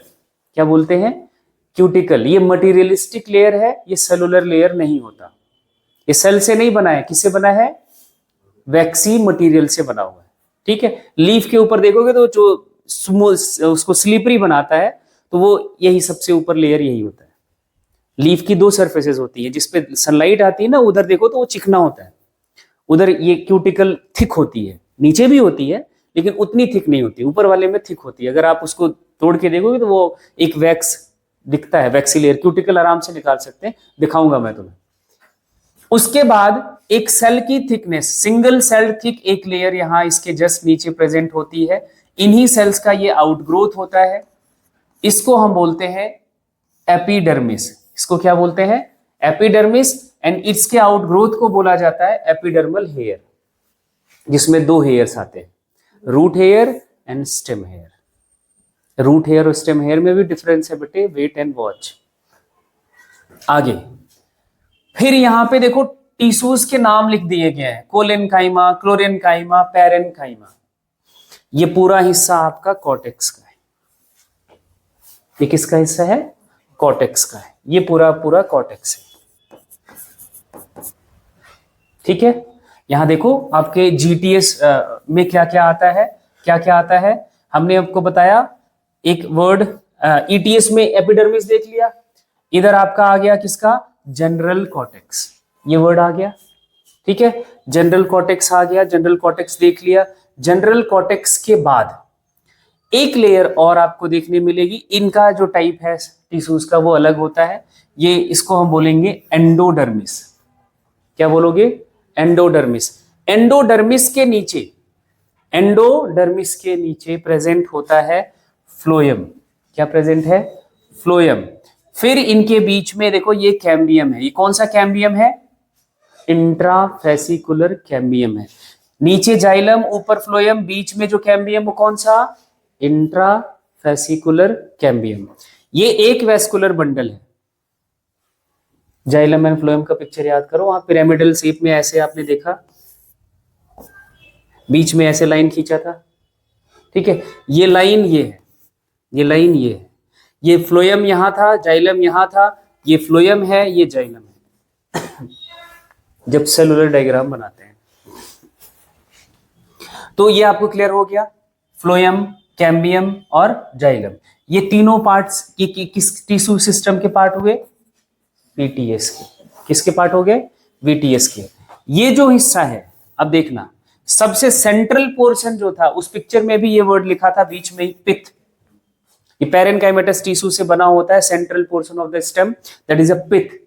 क्या बोलते हैं? क्यूटिकल। ये मटेरियलिस्टिक लेयर है, ये सेलुलर लेयर नहीं होता। ये सेल से नहीं बना है, किससे बना है? वैक्सी मटेरियल से बना हुआ है, ठीक है। लीफ के ऊपर देखोगे तो जो उसको स्लिपरी बनाता है तो वो यही सबसे ऊपर लेयर यही होता है। लीफ की दो सरफेसेस होती है, जिसपे सनलाइट आती है ना, उधर देखो तो वो चिकना होता है, उधर ये क्यूटिकल थिक होती है। नीचे भी होती है लेकिन उतनी थिक नहीं होती, ऊपर वाले में थिक होती है। अगर आप उसको तोड़ के देखोगे तो वो एक वैक्स दिखता है, वैक्सी लेयर। क्यूटिकल आराम से निकाल सकते हैं, दिखाऊंगा मैं तुम्हें। उसके बाद एक सेल की थिकनेस, सिंगल सेल थिक एक लेयर यहां इसके जस्ट नीचे प्रेजेंट होती है। इन्हीं सेल्स का ये आउटग्रोथ होता है, इसको हम बोलते हैं एपिडर्मिस। इसको क्या बोलते हैं? एपिडर्मिस। एंड इसके आउटग्रोथ को बोला जाता है एपिडर्मल हेयर, जिसमें दो हेयर्स आते हैं, root hair and stem hair. Root hair और स्टेम हेयर में भी डिफरेंस है बेटे, वेट एंड वॉच। आगे फिर यहां पे देखो टिश्यूज के नाम लिख दिए गए हैं, कोलेनकाइमा, क्लोरेनकाइमा, पैरेनकाइमा। ये पूरा हिस्सा आपका कॉर्टेक्स का है। ये किसका हिस्सा है? कॉर्टेक्स का है। ये पूरा पूरा कॉर्टेक्स है, ठीक है। यहाँ देखो आपके जीटीएस में क्या क्या आता है, क्या क्या आता है, हमने आपको बताया एक वर्ड, ईटीएस में एपिडर्मिस देख लिया, इधर आपका आ गया किसका, जनरल कॉर्टेक्स, ये वर्ड आ गया, ठीक है, जनरल कॉर्टेक्स आ गया, जनरल कॉर्टेक्स देख लिया। जनरल कॉर्टेक्स के बाद एक लेयर और आपको देखने मिलेगी, इनका जो टाइप है टिश्यूज का वो अलग होता है, ये इसको हम बोलेंगे एंडोडर्मिस। क्या बोलोगे, एंडोडर्मिस। एंडोडर्मिस के नीचे, एंडोडर्मिस के नीचे प्रेजेंट होता है फ्लोएम। क्या प्रेजेंट है, फ्लोएम। फिर इनके बीच में देखो ये कैम्बियम है, ये कौन सा कैम्बियम है, इंट्राफेसिकुलर कैम्बियम है। नीचे जाइलम, ऊपर फ्लोएम, बीच में जो कैम्बियम वो कौन सा, इंट्राफेसिकुलर कैम्बियम। ये एक वेस्कुलर बंडल है। जाइलम एंड फ्लोएम का पिक्चर याद करो, वहां पिरामिडल शेप में ऐसे आपने देखा, बीच में ऐसे लाइन खींचा था, ठीक है, ये लाइन ये है, ये लाइन ये है, ये फ्लोएम यहां था, जाइलम यहां था, ये फ्लोएम है, ये जाइलम है जब सेलुलर डायग्राम बनाते हैं। तो ये आपको क्लियर हो गया, फ्लोएम, कैम्बियम और जाइलम, ये तीनों पार्ट्स किस टिश्यू सिस्टम के पार्ट हुए, वीटीएस के। किसके पार्ट हो गए, वीटीएस के। ये जो हिस्सा है, अब देखना, सबसे सेंट्रल पोर्शन जो था, उस पिक्चर में भी ये वर्ड लिखा था बीच में ही, पिथ। ये पैरेनकाइमेटस टिश्यू से बना होता है, central portion of the stem, that is a pith.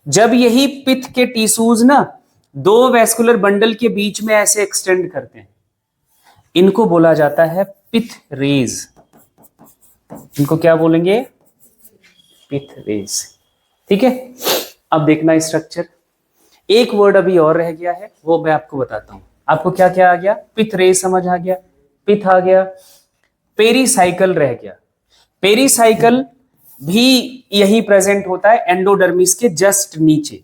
जब यही पिथ के टिश्यूज ना दो वेस्कुलर बंडल के बीच में ऐसे एक्सटेंड करते हैं, इनको बोला जाता है पिथ रेज। इनको क्या बोलेंगे, पिथ रेज, ठीक है। अब देखना स्ट्रक्चर, एक वर्ड अभी और रह गया है, वो मैं आपको बताता हूं। आपको क्या क्या आ गया, पिथ रेज समझ आ गया, पिथ आ गया, पेरीसाइकल रह गया। पेरीसाइकल भी यही प्रेजेंट होता है एंडोडर्मिस के जस्ट नीचे।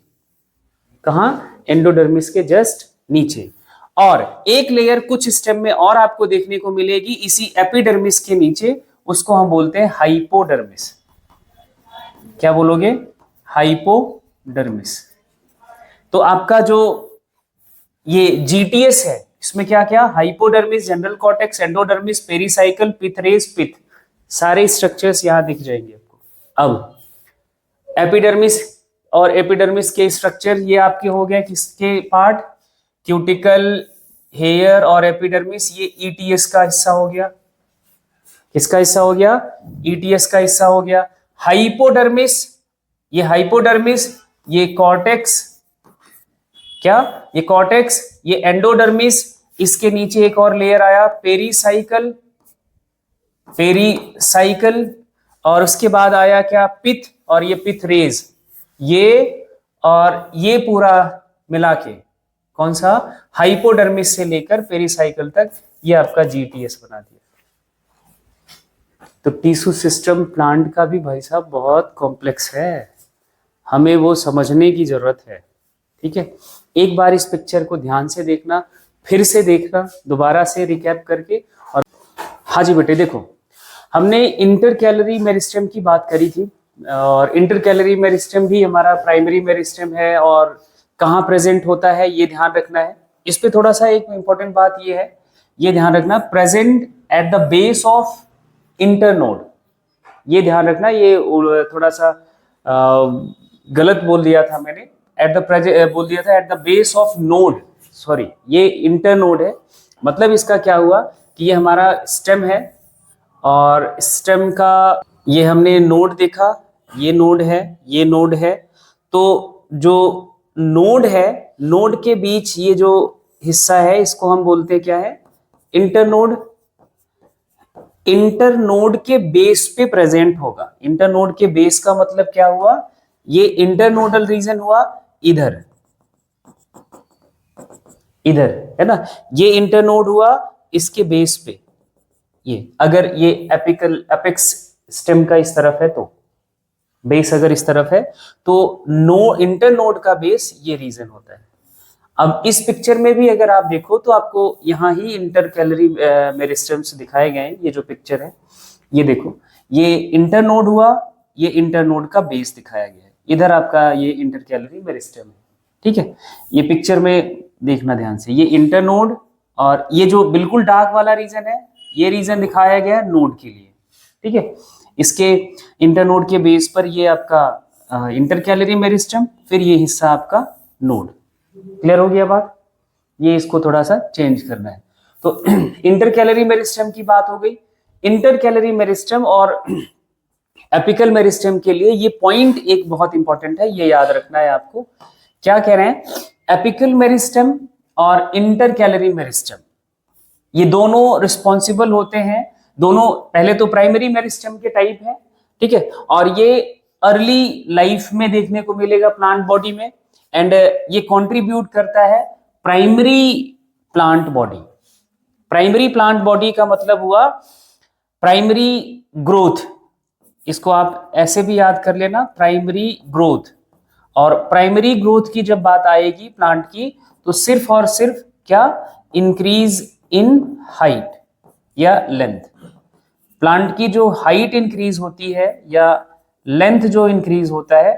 कहां, एंडोडर्मिस के जस्ट नीचे। और एक लेयर कुछ स्टेम में और आपको देखने को मिलेगी इसी एपिडर्मिस के नीचे, उसको हम बोलते हैं हाइपोडर्मिस। क्या बोलोगे, हाइपोडर्मिस। तो आपका जो ये जीटीएस है, इसमें क्या क्या, hypodermis, general cortex, endodermis, pericycle, pith rays, pith, सारे स्ट्रक्चर्स यहां दिख जाएंगे आपको। अब एपिडर्मिस और एपिडर्मिस के स्ट्रक्चर ये आपके हो गए किसके पार्ट, क्यूटिकल, हेयर और एपिडर्मिस, ये ईटीएस का हिस्सा हो गया। किसका हिस्सा हो गया, ईटीएस का हिस्सा हो गया। हाइपोडर्मिस, ये हाइपोडर्मिस, ये कॉर्टेक्स, क्या, ये कॉर्टेक्स, ये एंडोडर्मिस, इसके नीचे एक और लेयर आया पेरीसाइकल, पेरीसाइकल, और उसके बाद आया क्या, पिथ, और ये पिथ रेज, ये और ये पूरा मिला के कौन सा, हाइपोडर्मिस से लेकर पेरीसाइकल तक, ये आपका जीटीएस बना दिया। तो टिश्यू सिस्टम प्लांट का भी भाई साहब बहुत कॉम्प्लेक्स है, हमें वो समझने की जरूरत है, ठीक है। एक बार इस पिक्चर को ध्यान से देखना, फिर से देखना, दोबारा से रिकैप करके। और हाँ जी बेटे, देखो हमने इंटरकैलरी मेरिस्टेम की बात करी थी, और इंटरकैलरी मेरिस्टेम भी हमारा प्राइमरी मेरिस्टेम है, और कहाँ प्रेजेंट होता है ये ध्यान रखना है। इस पे थोड़ा सा एक इंपॉर्टेंट बात ये है, ये ध्यान रखना, present at the base of internode, ये ध्यान रखना। ये थोड़ा सा गलत बोल दिया था मैंने, एट द बोल दिया था eight the base of node, sorry, ये इंटरनोड है। मतलब इसका क्या हुआ कि ये हमारा स्टेम है, और स्टेम का ये हमने नोड देखा, ये नोड है, ये नोड है। तो जो नोड है, नोड के बीच ये जो हिस्सा है, इसको हम बोलते हैं क्या है, इंटरनोड। इंटरनोड के बेस पे प्रेजेंट होगा। इंटरनोड के बेस का मतलब क्या हुआ, ये इंटरनोडल रीजन हुआ इधर, इधर है ना, ये इंटरनोड हुआ इसके बेस पे। ये अगर ये एपेक्स स्टेम का इस तरफ है, तो बेस अगर इस तरफ है, तो इंटरनोड का बेस ये रीजन होता है। अब इस पिक्चर में भी अगर आप देखो तो आपको यहाँ ही इंटरकैलरी मेरिस्टेम्स दिखाए गए हैं। ये जो पिक्चर है, ये देखो, ये इंटरनोड हुआ, ये इंटरनोड का बेस दिखाया गया है, इधर आपका ये इंटरकैलरी मेरिस्टेम है, ठीक है। ये पिक्चर में देखना ध्यान से, ये इंटरनोड और ये जो बिल्कुल डार्क वाला रीजन है, ये रीजन दिखाया गया है नोड के लिए, ठीक है। इसके इंटरनोड के बेस पर ये आपका इंटरकैलरी मेरिस्टम, फिर ये हिस्सा आपका नोड। क्लियर हो गया बात? ये इसको थोड़ा सा चेंज करना है। तो इंटरकैलरी मेरिस्टम की बात हो गई। इंटरकैलरी मेरिस्टम और एपिकल मेरिस्टम के लिए ये पॉइंट एक बहुत इंपॉर्टेंट है, ये याद रखना है आपको। क्या कह रहे हैं? एपिकल मेरिस्टम और इंटरकैलरी मेरिस्टम, ये दोनों रिस्पॉन्सिबल होते हैं, दोनों पहले तो प्राइमरी मेरिस्टम के टाइप है, ठीक है, और ये अर्ली लाइफ में देखने को मिलेगा प्लांट बॉडी में, एंड ये कंट्रीब्यूट करता है primary plant body. Primary plant body का मतलब हुआ प्राइमरी ग्रोथ, इसको आप ऐसे भी याद कर लेना, प्राइमरी ग्रोथ। और प्राइमरी ग्रोथ की जब बात आएगी प्लांट की, तो सिर्फ और सिर्फ क्या? इंक्रीज इन हाइट या लेंथ। प्लांट की जो हाइट इंक्रीज होती है या लेंथ जो इंक्रीज होता है,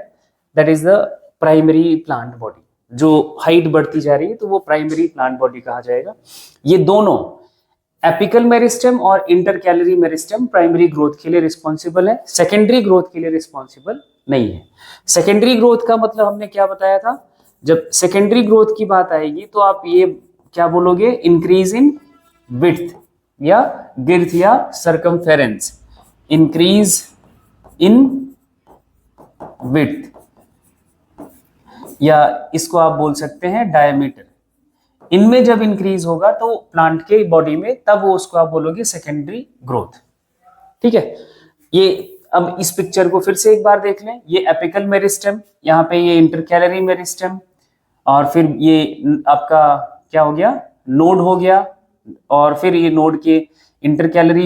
that is the primary plant body. जो हाइट बढ़ती जा रही है तो वो प्राइमरी प्लांट बॉडी कहा जाएगा। ये दोनों एपिकल मेरिस्टम और इंटरकैलरी मेरिस्टम प्राइमरी ग्रोथ के लिए रिस्पॉन्सिबल है, सेकेंडरी ग्रोथ के लिए रिस्पॉन्सिबल नहीं है। सेकेंडरी ग्रोथ का मतलब हमने क्या बताया था? जब सेकेंडरी ग्रोथ की बात आएगी तो आप ये क्या बोलोगे? इंक्रीज इन विड्थ या गिर्थ या सर्कमफेरेंस, इंक्रीज इन विड्थ, या इसको आप बोल सकते हैं डायमीटर। इनमें जब इंक्रीज होगा तो प्लांट के बॉडी में, तब वो उसको आप बोलोगे सेकेंडरी ग्रोथ, ठीक है। ये अब इस पिक्चर को फिर से एक बार देख लें। ये एपिकल मेरिस्टम, यहाँ पे ये इंटरकैलरी मेरिस्टम, और फिर ये आपका क्या हो गया? नोड हो गया, और फिर ये नोड के इंटरकैलरी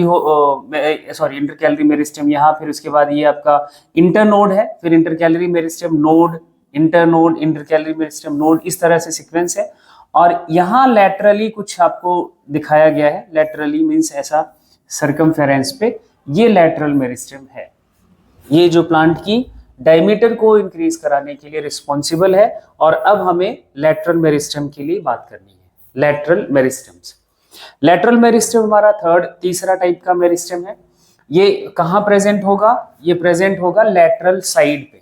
इंटरकैलरी मेरिस्टम यहाँ, फिर उसके बाद ये आपका इंटरनोड है, फिर intercalary meristem node, internode, intercalary meristem node, इस तरह से सीक्वेंस है। और यहाँ लैटरली कुछ आपको दिखाया गया है, लैटरली मीन्स ऐसा सर्कमफेरेंस पे, ये लैटरल मेरिस्टम है। ये जो प्लांट की डायमीटर को इंक्रीज कराने के लिए रिस्पॉन्सिबल है। और अब हमें लैटरल मेरिस्टम के लिए बात करनी है। लैटरल मेरिस्टम्स, लैटरल मेरिस्टम हमारा तीसरा टाइप का मेरिस्टम है। ये कहाँ प्रेजेंट होगा? ये प्रेजेंट होगा लैटरल साइड पे।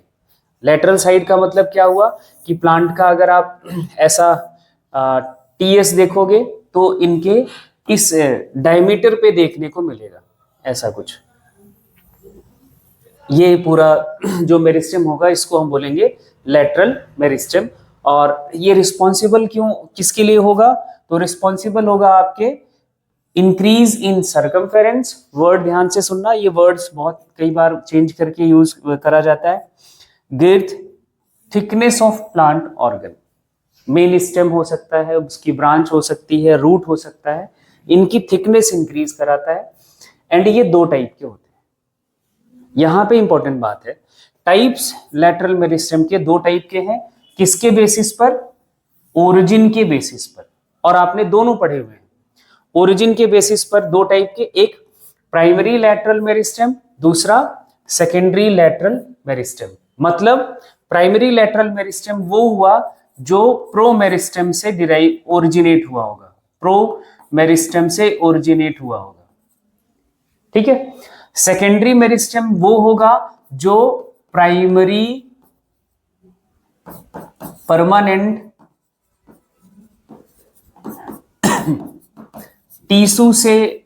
लैटरल साइड का मतलब क्या हुआ कि प्लांट का अगर आप ऐसा टीएस देखोगे तो इनके इस डायमीटर पे देखने को मिलेगा ऐसा कुछ। ये पूरा जो मेरिस्टम होगा इसको हम बोलेंगे लैटरल मेरिस्टम। और ये रिस्पॉन्सिबल किसके लिए होगा? तो रिस्पॉन्सिबल होगा आपके इंक्रीज इन सर्कमफेरेंस। वर्ड ध्यान से सुनना, ये वर्ड्स बहुत कई बार चेंज करके यूज करा जाता है। Girth, thickness of plant organ, main stem हो सकता है, उसकी ब्रांच हो सकती है, रूट हो सकता है, इनकी थिकनेस इंक्रीज कराता है। एंड ये दो टाइप के होते हैं। यहां पे इंपॉर्टेंट बात है, टाइप्स लैटरल मेरिस्टम के दो टाइप के हैं। किसके बेसिस पर? ओरिजिन के बेसिस पर। और आपने दोनों पढ़े हुए हैं। ओरिजिन के बेसिस पर दो टाइप के, एक प्राइमरी लैटरल मेरिस्टम, दूसरा सेकेंडरी लैटरल मेरिस्टम। मतलब प्राइमरी लैटरल मेरिस्टम वो हुआ जो प्रो मेरिस्टम से डिराइव ओरिजिनेट हुआ होगा, प्रो मेरिस्टम से ओरिजिनेट हुआ होगा, ठीक है। सेकेंडरी मेरिस्टम वो होगा जो प्राइमरी परमानेंट टिश्यू से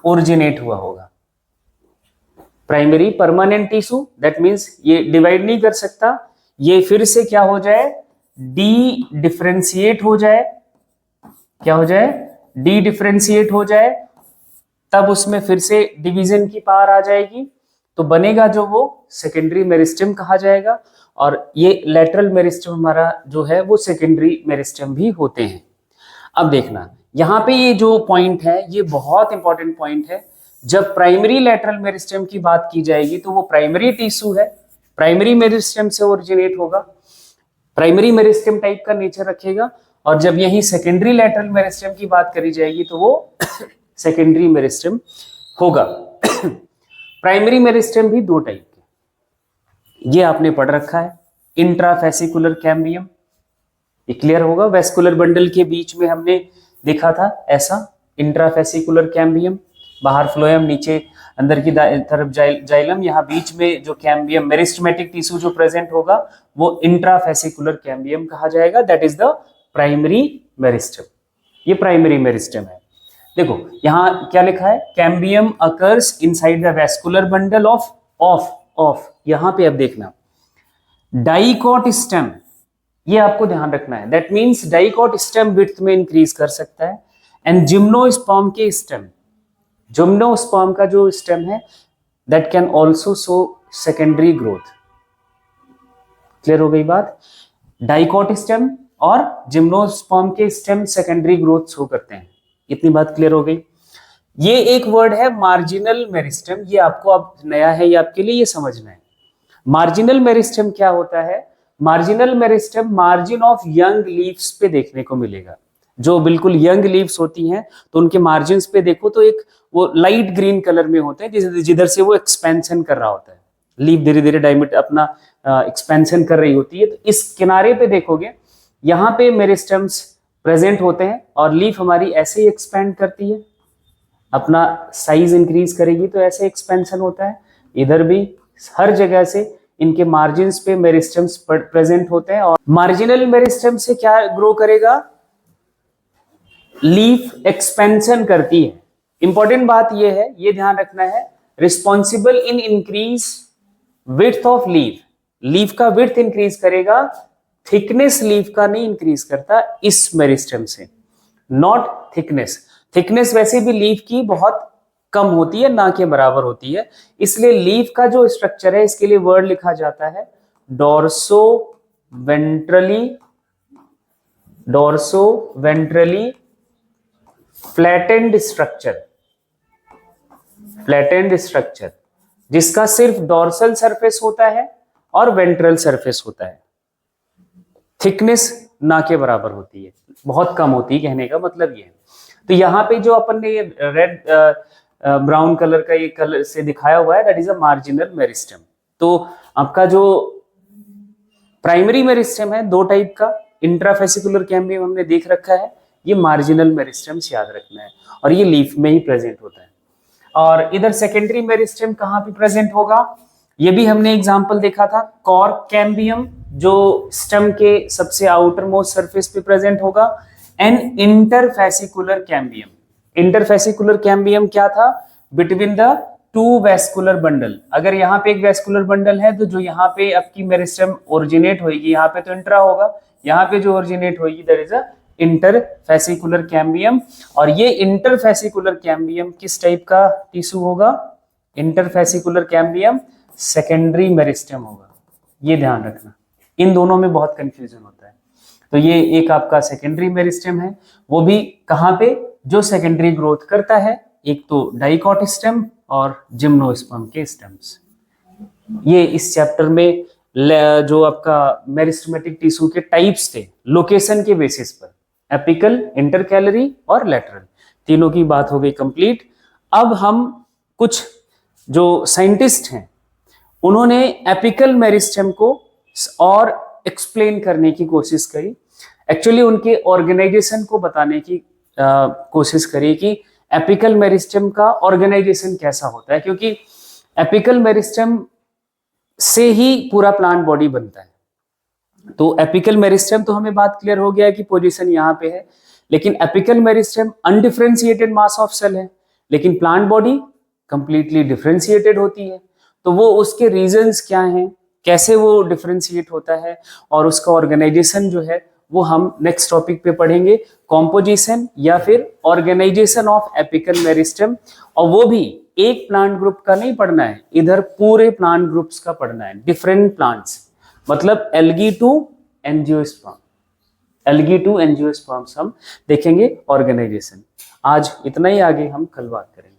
ओरिजिनेट हुआ होगा। Primary permanent tissue, that means ये डिवाइड नहीं कर सकता, ये फिर से क्या हो जाए? डी डिफरेंशिएट हो जाए। क्या हो जाए? डी डिफरेंशिएट हो जाए, तब उसमें फिर से डिवीजन की पावर आ जाएगी, तो बनेगा जो वो सेकेंडरी मेरिस्टम कहा जाएगा। और ये लैटरल मेरिस्टम हमारा जो है वो सेकेंडरी मेरिस्टम भी होते हैं। अब देखना यहाँ पे ये जो पॉइंट है ये बहुत इंपॉर्टेंट पॉइंट है। जब प्राइमरी लैटरल मेरिस्टम की बात की जाएगी तो वो प्राइमरी टिश्यू है, प्राइमरी मेरिस्टम से ओरिजिनेट होगा, प्राइमरी मेरिस्टम टाइप का नेचर रखेगा। और जब यही सेकेंडरी लैटरल मेरिस्टम की बात करी जाएगी तो वो सेकेंडरी मेरिस्टम होगा। प्राइमरी मेरिस्टम भी दो टाइप के, ये आपने पढ़ रखा है। इंट्राफेसिकुलर कैम्बियम, ये क्लियर होगा। वेस्कुलर बंडल के बीच में हमने देखा था ऐसा इंट्राफेसिकुलर कैम्बियम, बाहर फ्लोएम, नीचे अंदर की तरफ जाइलम, यहाँ बीच में जो कैम्बियम मेरिस्टेमेटिक टिश्यू जो प्रेजेंट होगा वो इंट्राफेसिकुलर कैम्बियम कहा जाएगा, that is the primary meristem. ये प्राइमरी मेरिस्टेम है। देखो यहाँ क्या लिखा है, cambium occurs inside the vascular bundle of यहाँ पे अब देखना डाइकॉट स्टेम, ये आपको ध्यान रखना है, that means dicot stem width में इंक्रीज कर सकता है। एंड जिम्नोस्पर्म के स्टेम, जिम्नोस्पर्म का जो स्टेम है that can also show secondary growth. Clear हो गई बात। डाइकॉट स्टेम और जिम्नोस्पर्म के स्टेम सेकेंडरी ग्रोथ शो करते हैं, इतनी बात क्लियर हो गई। ये एक वर्ड है मार्जिनल मेरिस्टेम, ये आपको अब नया है, ये आपके लिए ये समझना है। मार्जिनल मेरिस्टेम क्या होता है, marginal meristem margin of young leaves पे देखने को मिलेगा। जो बिल्कुल यंग लीव्स होती हैं तो उनके मार्जिन्स पे देखो तो एक वो लाइट ग्रीन कलर में होते हैं, जिधर से वो एक्सपेंशन कर रहा होता है, लीव धीरे धीरे डायमीटर अपना एक्सपेंशन कर रही होती है। तो इस किनारे पे देखोगे यहाँ पे मेरिस्टेम्स प्रेजेंट होते हैं और लीफ हमारी ऐसे ही एक्सपेंड करती है, अपना साइज इंक्रीज करेगी तो ऐसे एक्सपेंशन होता है। इधर भी हर जगह से इनके मार्जिन्स पे मेरिस्टेम्स प्रेजेंट होते हैं। और मार्जिनल मेरिस्टेम से क्या ग्रो करेगा, लीफ एक्सपेंशन करती है। इंपॉर्टेंट बात ये है, ये ध्यान रखना है, responsible in increase width of leaf, leaf का विड्थ इंक्रीज करेगा, थिकनेस लीफ का नहीं इंक्रीज करता इस मेरिस्टेम से, नॉट थिकनेस। थिकनेस वैसे भी लीफ की बहुत कम होती है, ना के बराबर होती है, इसलिए लीफ का जो स्ट्रक्चर है इसके लिए वर्ड लिखा जाता है डोर्सो वेंट्रली फ्लैटेंड स्ट्रक्चर, जिसका सिर्फ डोर्सल सरफेस होता है और वेंट्रल सरफेस होता है। थिकनेस ना के बराबर होती है, बहुत कम होती है, कहने का मतलब ये है। तो यहाँ पे जो अपन ने ये रेड ब्राउन कलर का ये कलर से दिखाया हुआ है that is a marginal meristem. तो आपका जो प्राइमरी मेरिस्टेम है दो टाइप का, इंट्राफेसिकुलर कैम्बियम हमने देख रखा है, ये मार्जिनल मेरिस्टेम्स याद रखना है और ये लीफ में ही प्रेजेंट होता है। और इधर सेकेंडरी मेरिस्टेम कहाँ पे प्रेजेंट होगा, ये भी हमने एग्जांपल देखा था, कॉर्क कैम्बियम जो स्टेम के सबसे आउटर मोस्ट सरफेस पे प्रेजेंट होगा। And interfascicular cambium, interfascicular cambium क्या था, between the two vascular bundle. अगर यहाँ पे एक वेस्कुलर बंडल है तो जो यहाँ पे आपकी मेरिस्टेम ओरिजिनेट होगी, यहाँ पे तो इंट्रा होगा, यहाँ पे जो ओरिजिनेट होगी that is a interfascicular cambium. और ये इंटरफेसिकुलर कैम्बियम किस टाइप का टिश्यू होगा, इंटरफेसिकुलर कैम्बियम सेकेंडरी मेरिस्टेम होगा, ये ध्यान रखना। इन दोनों में बहुत कंफ्यूजन होता है। तो ये एक आपका सेकेंडरी मेरिस्टेम है, वो भी कहाँ पे, जो सेकेंडरी ग्रोथ करता है, एक तो डाइकॉट स्टेम और जिम्नोस्पर्म के स्टेम्स। ये इस चैप्टर में जो आपका मेरिस्टेमेटिक टिश्यू के टाइप्स थे लोकेशन के बेसिस पर, एपिकल, इंटरकैलरी और लेटरल, तीनों की बात हो गई कंप्लीट। अब हम कुछ जो साइंटिस्ट हैं उन्होंने एपिकल मेरिस्टेम को और एक्सप्लेन करने की कोशिश करी, एक्चुअली उनके ऑर्गेनाइजेशन को बताने की कोशिश करी कि एपिकल मेरिस्टेम का ऑर्गेनाइजेशन कैसा होता है, क्योंकि एपिकल मेरिस्टेम से ही पूरा प्लांट बॉडी बनता है। तो एपिकल मेरिस्टेम तो हमें बात क्लियर हो गया कि पोजीशन यहाँ पे है, लेकिन apical meristem undifferentiated mass of cell है, लेकिन प्लांट बॉडी कंप्लीटली डिफरेंशिएटेड होती है। तो वो उसके रीजंस क्या हैं, कैसे वो डिफरेंशिएट होता है और उसका ऑर्गेनाइजेशन जो है वो हम नेक्स्ट टॉपिक पे पढ़ेंगे, कॉम्पोजिशन या फिर ऑर्गेनाइजेशन ऑफ एपिकल मेरिस्टेम। और वो भी एक प्लांट ग्रुप का नहीं पढ़ना है, इधर पूरे प्लांट ग्रुप्स का पढ़ना है, डिफरेंट प्लांट्स, मतलब algae to angiosperm, algae to angiosperms हम देखेंगे ऑर्गेनाइजेशन। आज इतना ही, आगे हम कल बात करेंगे।